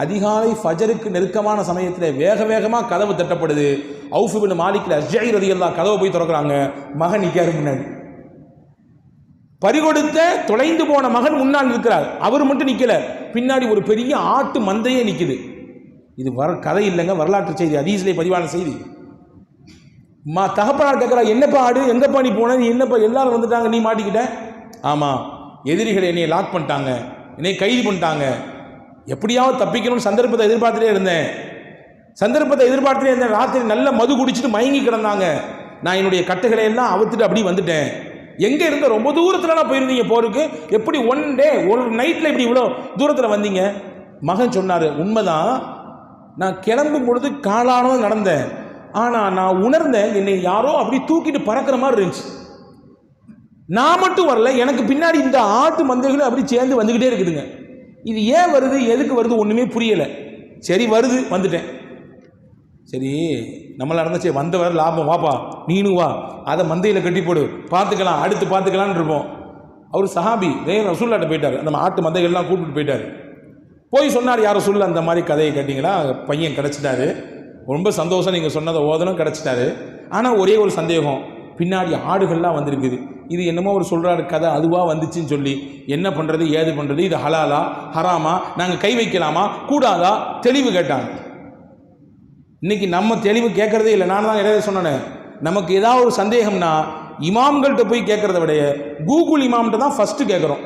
அதிகாலை ஃபஜருக்கு நெருக்கமான சமயத்தில் வேக வேகமாக கதவு தட்டப்படுது. அவுஃப் இப்னு மாலிக் அஸ்ஜஇ ரலியல்லாஹு கதவை போய் திறக்கிறாங்க. மகன் நிற்காரு முன்னாடி. பறிகொடுத்த தொலைந்து போன மகன் முன்னால் இருக்கிறார், அவர் மட்டும் நிற்கல, பின்னாடி ஒரு பெரிய ஆட்டு மந்தையே நிற்குது. இது கதை இல்லைங்க, வரலாற்று செய்தி, ஹதீஸ்லே பதிவான செய்தி. தகப்பனார் கேட்குறா, என்னப்பா ஆடு, எங்கப்பா நீ போன, நீ என்னப்பா எல்லாரும் வந்துட்டாங்க, நீ மாட்டிக்கிட்ட? ஆமாம், எதிரிகள் என்னை லாக் பண்ணிட்டாங்க, என்னை கைது பண்ணிட்டாங்க, எப்படியாவது தப்பிக்கணும்னு சந்தர்ப்பத்தை எதிர்பார்த்துட்டே இருந்தேன். ராத்திரி நல்ல மது குடிச்சிட்டு மயங்கி கிடந்தாங்க. நான் என்னுடைய கட்டுகளை எல்லாம் அவுத்துட்டு அப்படி வந்துட்டேன். எங்கே இருந்த? ரொம்ப தூரத்துலலாம் போயிருந்தீங்க போருக்கு, எப்படி ஒன் டே ஒரு நைட்டில் இப்படி இவ்வளோ தூரத்தில் வந்தீங்க? மகன் சொன்னார், உண்மைதான், நான் கிளம்பும் பொழுது காலானதும் நடந்தேன், ஆனால் நான் உணர்ந்தேன் என்னை யாரோ அப்படி தூக்கிட்டு பறக்கிற மாதிரி இருந்துச்சு. நான் மட்டும் வரல, எனக்கு பின்னாடி இந்த ஆட்டு மந்தைகளும் அப்படி சேர்ந்து வந்துக்கிட்டே இருக்குதுங்க. இது ஏன் வருது, எதுக்கு வருது ஒன்றுமே புரியலை. சரி வருது, வந்துட்டேன். சரி நம்மள நடந்துச்சு, வந்தவர் லாபம், வாப்பா நீனு வா, அதை மந்தையில் கட்டி போடு, பார்த்துக்கலாம் அடுத்து பார்த்துக்கலான்னு இருப்போம். அவர் சஹாபி வேற ரசூல்லாட்ட போயிட்டார், அந்த ஆட்டு மந்தைகள்லாம் கூப்பிட்டு போயிட்டார். போய் சொன்னார், யார் ரசூல்லா அந்த மாதிரி கதையை கேட்டிங்களா, பையன் கிடச்சிட்டாரு, ரொம்ப சந்தோஷம், நீங்கள் சொன்னதை ஓதனும் கிடச்சிட்டாரு. ஆனால் ஒரே ஒரு சந்தேகம், பின்னாடி ஆடுகள்லாம் வந்திருக்குது, இது என்னமோ ஒரு சொல்கிறாரு கதை அதுவாக வந்துச்சுன்னு சொல்லி என்ன பண்ணுறது ஏது பண்ணுறது, இது ஹலாலா ஹராமா, நாங்கள் கை வைக்கலாமா கூடாதா, தெளிவு கேட்டாங்க. இன்னைக்கு நம்ம தெளிவு கேட்கறதே இல்லை. நான் தான் இடையே சொன்னேன், நமக்கு ஏதாவது ஒரு சந்தேகம்னா இமாம்கள்கிட்ட போய் கேட்கறத விட கூகுள் இமாம்கிட்ட தான் ஃபர்ஸ்ட் கேட்குறோம்.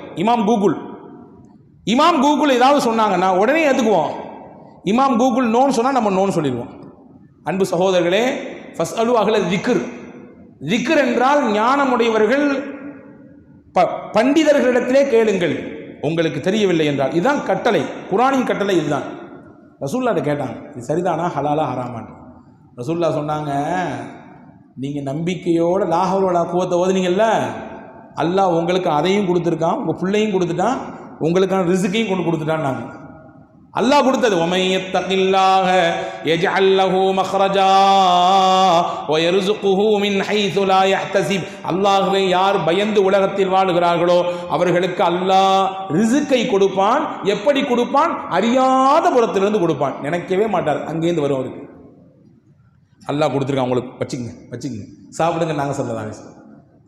இமாம் கூகுள் ஏதாவது சொன்னாங்கன்னா உடனே ஏற்றுக்குவோம். இமாம் கூகுள் நோன்னு சொன்னால் நம்ம நோன்னு சொல்லிடுவோம். அன்பு சகோதரர்களே, ஃபஸ்அலு அஹ்ல திக்ர், திக்ர் என்றால் ஞானமுடையவர்கள் பண்டிதர்களிடத்திலே கேளுங்கள், உங்களுக்கு தெரியவில்லை என்றால். இதுதான் கட்டளை, குர்ஆனின் கட்டளை இதுதான். ரசூல்லாட்ட கேட்டாங்க, இது சரிதானா ஹலாலா ஹராமான். ரசூல்லா சொன்னாங்க, நீங்கள் நம்பிக்கையோடு லா ஹவ்ல வலா குவத்த ஓதுனீங்கல்ல, அல்லாஹ் உங்களுக்கு அதையும் கொடுத்துருக்கான், உங்கள் பிள்ளையும் கொடுத்துட்டான், உங்களுக்கான ரிஸ்கையும் கொண்டு கொடுத்துட்டான். அல்லாஹ் கொடுத்தது, ஒமையத்தகில்லாஹ யஜ்அல் லஹு மக்ரஜா வ யர்ஸுகுஹு மின் ஹைஸு லா யஹ்தஸிப். அல்லாஹ்வை யார் பயந்து உலகத்தில் வாழுகிறார்களோ அவர்களுக்கு அல்லாஹ் ரிஸ்கை கொடுப்பான். எப்படி கொடுப்பான்? அறியாத புறத்திலிருந்து கொடுப்பான், நினைக்கவே மாட்டார், அங்கேருந்து வரும் அவருக்கு. அல்லாஹ் கொடுத்துருக்கான், உங்களுக்கு வச்சுக்கங்க சாப்பிடுங்க, நாங்கள் சொல்லலாம்.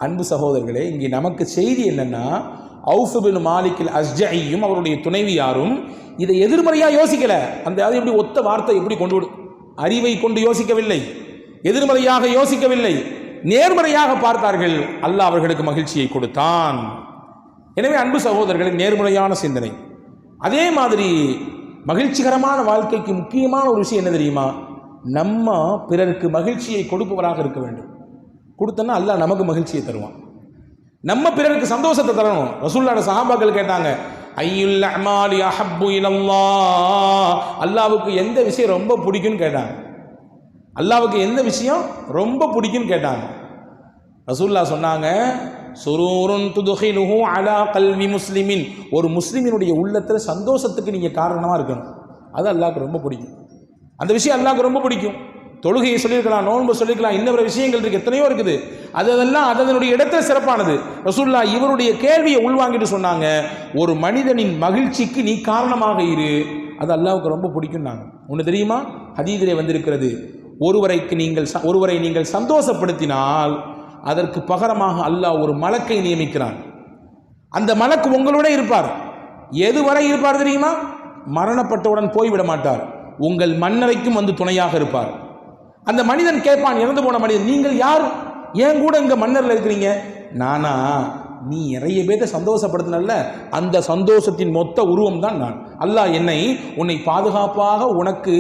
அன்பு சகோதரர்களே, இங்கே நமக்கு செய்தி என்னன்னா, அவுஃப் பின் மாலிக் அஸ்ஜஇயும் அவருடைய துணைவியாரும் இதை எதிர்மறையாக யோசிக்கல. அந்த அது எப்படி ஒத்த வார்த்தை எப்படி கொண்டு அறிவை கொண்டு யோசிக்கவில்லை, எதிர்மறையாக யோசிக்கவில்லை, நேர்மறையாக பார்த்தார்கள். அல்லாஹ் அவர்களுக்கு மகிழ்ச்சியை கொடுத்தான். எனவே அன்பு சகோதரர்களின் நேர்மறையான சிந்தனை. அதே மாதிரி மகிழ்ச்சிகரமான வாழ்க்கைக்கு முக்கியமான ஒரு விஷயம் என்ன தெரியுமா? நம்ம பிறருக்கு மகிழ்ச்சியை கொடுப்பவராக இருக்க வேண்டும். கொடுத்தோன்னா அல்லாஹ் நமக்கு மகிழ்ச்சியை தருவான். நம்ம பிறருக்கு சந்தோஷத்தை தரணும். ரசூலுல்லாஹி சஹாபாக்கள் கேட்டாங்க, ஐயுல் அமாலி அஹப்பு இலல்லாஹ், அல்லாஹ்வுக்கு எந்த விஷயம் ரொம்ப பிடிக்கும்னு கேட்டாங்க. அல்லாஹ்வுக்கு எந்த விஷயம் ரொம்ப பிடிக்கும்னு கேட்டாங்க. ரசூலுல்லாஹ் சொன்னாங்க, சுரூருன் துதுகிலுஹு அலா கல்வி முஸ்லிமின், ஒரு முஸ்லிமினுடைய உள்ளத்தில் சந்தோஷத்துக்கு நீங்கள் காரணமாக இருக்கணும். அது அல்லாஹ்வுக்கு ரொம்ப பிடிக்கும். அந்த விஷயம் அல்லாஹ்வுக்கு ரொம்ப பிடிக்கும். தொழுகையை சொல்லியிருக்கலாம், நோன்பு சொல்லியிருக்கலாம், இன்னொரு விஷயங்கள் இருக்குது, எத்தனையோ இருக்குது. அதெல்லாம் அதனுடைய இடத்துல சிறப்பானது. ரசூலுல்லாஹ் இவருடைய கேள்வியை உள்வாங்கிட்டு சொன்னாங்க, ஒரு மனிதனின் மகிழ்ச்சிக்கு நீ காரணமாக இரு, அது அல்லாஹ்வுக்கு ரொம்ப பிடிக்கும்னாங்க. ஒன்று தெரியுமா? ஹதீஸிலே வந்திருக்கிறது, ஒருவரை நீங்கள் சந்தோஷப்படுத்தினால் அதற்கு பகரமாக அல்லாஹ் ஒரு மலக்கை நியமிக்கிறான். அந்த மலக்கு உங்களோட இருப்பார். எதுவரை இருப்பார் தெரியுமா? மரணப்பட்டவுடன் போய்விட மாட்டார், உங்கள் மண்ணறைக்கும் வந்து துணையாக இருப்பார். அந்த மனிதன் கேட்பான், இறந்து போன மனிதன், நீங்கள் யார், ஏன் கூட இங்கே மன்னரில் இருக்கிறீங்க? நானா? நீ நிறைய பேரை சந்தோஷப்படுத்தினல்ல, அந்த சந்தோஷத்தின் மொத்த உருவம் தான் நான். அல்லாஹ் உன்னை பாதுகாப்பாக, உனக்கு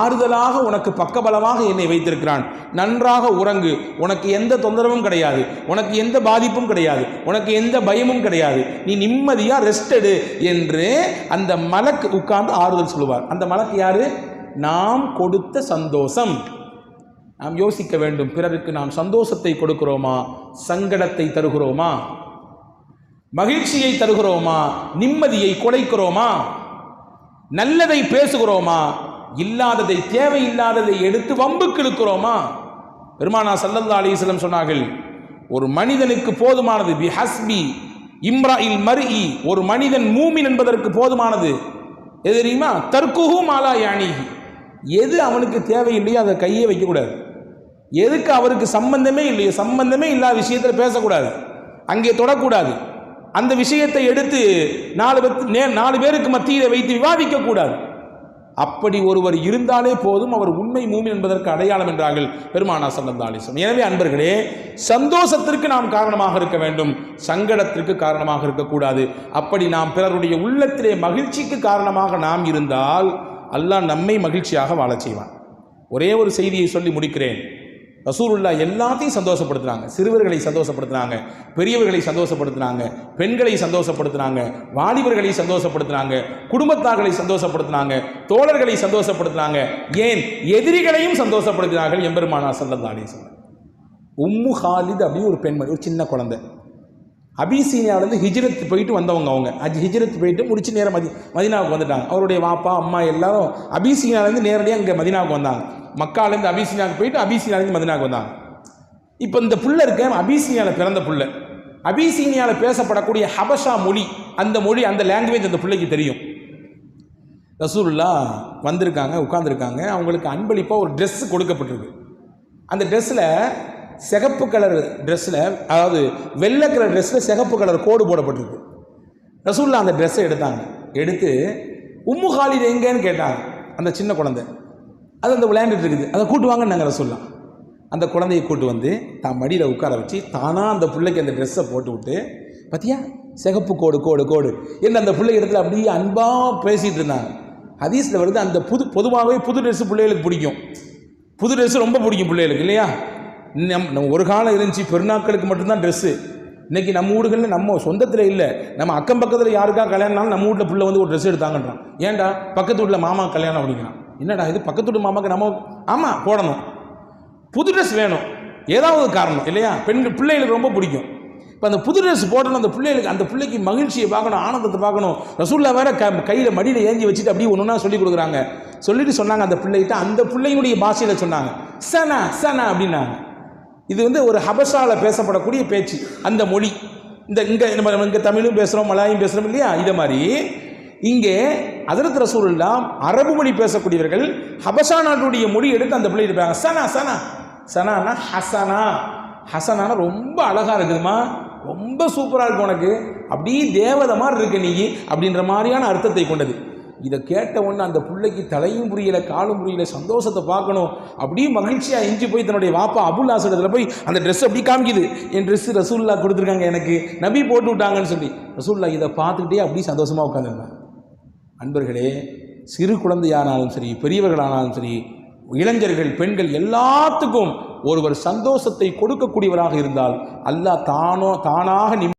ஆறுதலாக, உனக்கு பக்கபலமாக என்னை வைத்திருக்கிறான். நன்றாக உறங்கு, உனக்கு எந்த தொந்தரவும் கிடையாது, உனக்கு எந்த பாதிப்பும் கிடையாது, உனக்கு எந்த பயமும் கிடையாது, நீ நிம்மதியாக ரெஸ்ட் எடு என்று அந்த மலக்கு உட்கார்ந்து ஆறுதல் சொல்லுவார். அந்த மலக்கு யாரு? நாம் கொடுத்த சந்தோஷம். நாம் யோசிக்க வேண்டும், பிறருக்கு நாம் சந்தோஷத்தை கொடுக்கிறோமா, சங்கடத்தை தருகிறோமா, மகிழ்ச்சியை தருகிறோமா, நிம்மதியை குலைக்கிறோமா, நல்லதை பேசுகிறோமா, இல்லாததை தேவையில்லாததை எடுத்து வம்புக்கு இழுக்கிறோமா? பெருமானா ஸல்லல்லாஹு அலைஹி வஸல்லம் சொன்னார்கள், ஒரு மனிதனுக்கு போதுமானது பிஹஸ்பி இம்ராஇல் மர்இ, ஒரு மனிதன் மூமின் என்பதற்கு போதுமானது எது தெரியுமா? தர்க்குஹு மாலா யானிஹி, எது அவனுக்கு தேவையில்லையோ அதை கையே வைக்கக்கூடாது. எதுக்கு அவருக்கு சம்பந்தமே இல்லையோ, சம்பந்தமே இல்லாத விஷயத்தில் பேசக்கூடாது, அங்கே தொடக்கூடாது. அந்த விஷயத்தை எடுத்து நாலு பேருக்கு மத்தியில் வைத்து விவாதிக்க கூடாது. அப்படி ஒருவர் இருந்தாலே போதும், அவர் உண்மை மூமின் என்பதற்கு அடையாளம் என்றார்கள் பெருமானா ஸல்லல்லாஹு அலைஹி வஸல்லம். எனவே அன்பர்களே, சந்தோஷத்திற்கு நாம் காரணமாக இருக்க வேண்டும், சங்கடத்திற்கு காரணமாக இருக்கக்கூடாது. அப்படி நாம் பிறருடைய உள்ளத்திலே மகிழ்ச்சிக்கு காரணமாக நாம் இருந்தால் அல்லாஹ் நம்மை மகிழ்ச்சியாக வாழச் செய்வான். ஒரே ஒரு செய்தியை சொல்லி முடிக்கிறேன். ரசூலுல்லாஹ் எல்லாத்தையும் சந்தோஷப்படுத்துனாங்க. சிறுவர்களை சந்தோஷப்படுத்தினாங்க, பெரியவர்களை சந்தோஷப்படுத்தினாங்க, பெண்களை சந்தோஷப்படுத்தினாங்க, வாலிபர்களை சந்தோஷப்படுத்தினாங்க, குடும்பத்தார்களை சந்தோஷப்படுத்தினாங்க, தோழர்களை சந்தோஷப்படுத்தினாங்க, ஏன் எதிரிகளையும் சந்தோஷப்படுத்தினார்கள். எம்பெருமானார் ஸல்லல்லாஹு அலைஹி வஸல்லம். உம்மு ஹாலித் அப்படி ஒரு பெண்மணி, ஒரு சின்ன குழந்தை, அபிசீனியாவிலேருந்து ஹிஜ்ரத் போயிட்டு வந்தவங்க. அவங்க ஹிஜ்ரத் போயிட்டு முடிச்சு நேராக மதீனாவுக்கு வந்துட்டாங்க. அவருடைய வாப்பா அம்மா எல்லாரும் அபிசீனியாவிலேருந்து நேரடியாக இங்கே மதீனாவுக்கு வந்தாங்க. மக்காலேருந்து அபிசீனியாவுக்கு போயிட்டு அபிசீனியாவிலேருந்து மதீனாவுக்கு வந்தாங்க. இப்போ இந்த புள்ள இருக்க அபிசீனியாவில் பிறந்த புள்ள, அபிசீனியாவில் பேசப்படக்கூடிய ஹபஷா மொழி, அந்த மொழி, அந்த லாங்குவேஜ் அந்த பிள்ளைக்கு தெரியும். ரசூலுல்லாஹ் வந்திருக்காங்க, உட்காந்துருக்காங்க. அவங்களுக்கு அன்பளிப்பாக ஒரு ட்ரெஸ் கொடுக்கப்பட்டிருக்கு. அந்த ட்ரெஸ்ஸில் சிகப்பு கலர் ட்ரெஸ்ஸில், அதாவது வெள்ளை கலர் ட்ரெஸ்ஸில் சிகப்பு கலர் கோடு போடப்பட்டிருக்கு. ரசூலுல்லாஹ் அந்த ட்ரெஸ்ஸை எடுத்து உம்மு காலித் எங்கேன்னு கேட்டாங்க. அந்த சின்ன குழந்தை அது அந்த விளையாண்டுட்டு இருக்குது, அதை கூட்டு வாங்கன்னாங்க ரசூலுல்லாஹ். அந்த குழந்தையை கூட்டு வந்து தான் மடியில் உட்கார வச்சு தானாக அந்த பிள்ளைக்கு அந்த ட்ரெஸ்ஸை போட்டு விட்டு, பார்த்தியா சிகப்பு கோடு கோடு கோடு என்ன அந்த பிள்ளை இடத்துல அப்படியே அன்பாக பேசிகிட்டு இருந்தாங்க. ஹதீஸில் வருது, அந்த பொதுவாகவே புது ட்ரெஸ்ஸு பிள்ளைகளுக்கு பிடிக்கும். புது ட்ரெஸ்ஸு ரொம்ப பிடிக்கும் பிள்ளைகளுக்கு, இல்லையா? நம்ம ஒரு காலம் இருந்துச்சு பெருநாட்களுக்கு மட்டும்தான் ட்ரெஸ்ஸு. இன்றைக்கி நம்ம வீடுகளில் நம்ம சொந்தத்தில் இல்லை, நம்ம அக்கம் பக்கத்தில் யாருக்கா கல்யாணம்னாலும் நம்ம வீட்டில் பிள்ளை வந்து ஒரு ட்ரெஸ் எடுத்தாங்கன்றான். ஏன்டா பக்கத்து வீட்டில் மாமா கல்யாணம் அப்படிங்கிறான். என்னடா இது பக்கத்து வீட்டு மாமாக்கு நம்ம ஆமாம் போடணும், புது ட்ரெஸ் வேணும், ஏதாவது காரணம், இல்லையா? பிள்ளைகளுக்கு ரொம்ப பிடிக்கும். இப்போ அந்த புது ட்ரெஸ் போடணும், அந்த பிள்ளைகளுக்கு, அந்த பிள்ளைக்கு மகிழ்ச்சியை பார்க்கணும், ஆனந்தத்தை பார்க்கணும். ரசூலுல்லாஹ் வேற கையில் மடியில் ஏஞ்சி வச்சுட்டு அப்படியே ஒன்று ஒன்றா சொல்லி கொடுக்குறாங்க. சொல்லிட்டு சொன்னாங்க அந்த பிள்ளைகிட்ட, அந்த பிள்ளையினுடைய பாஷையில் சொன்னாங்க சனா சனா அப்படின்னாங்க. இது வந்து ஒரு ஹபஷாவில் பேசப்படக்கூடிய பேச்சு, அந்த மொழி. இங்கே இங்கே தமிழும் பேசுகிறோம், மலாயும் பேசுகிறோம், இல்லையா? இதை மாதிரி இங்கே ஹஜ்ரத் ரசூலுல்லாஹ் அரபு மொழி பேசக்கூடியவர்கள் ஹபஷா நாட்டுடைய மொழி எடுத்து அந்த பிள்ளை இருப்பாங்க. சனா சனா சனானா ஹசனா, ஹசனானா ரொம்ப அழகாக இருக்குதுமா, ரொம்ப சூப்பராக இருக்கு உனக்கு, அப்படியே தேவதை மாதிரி இருக்க நீ, அப்படின்ற மாதிரியான அர்த்தத்தை கொண்டது. இதை கேட்ட உடனே அந்த பிள்ளைக்கு தலையும் புரியலை காலும் புரியலை, சந்தோஷத்தை பார்க்கணும், அப்படியே மகிழ்ச்சியாக எஞ்சி போய் தன்னுடைய வாப்பா அபுல் ஆசடத்தில் போய் அந்த ட்ரெஸ் அப்படி காமிக்குது, என் ட்ரெஸ்ஸு ரசூலுல்லாஹ் கொடுத்துருக்காங்க எனக்கு, நபி போட்டு விட்டாங்கன்னு சொல்லி. ரசூலுல்லாஹ் இதை பார்த்துக்கிட்டே அப்படியே சந்தோஷமாக உட்காந்துருந்தாங்க. அன்பர்களே, சிறு குழந்தையானாலும் சரி, பெரியவர்களானாலும் சரி, இளைஞர்கள், பெண்கள், எல்லாத்துக்கும் ஒருவர் சந்தோஷத்தை கொடுக்கக்கூடியவராக இருந்தால் அல்லாஹ் தானாக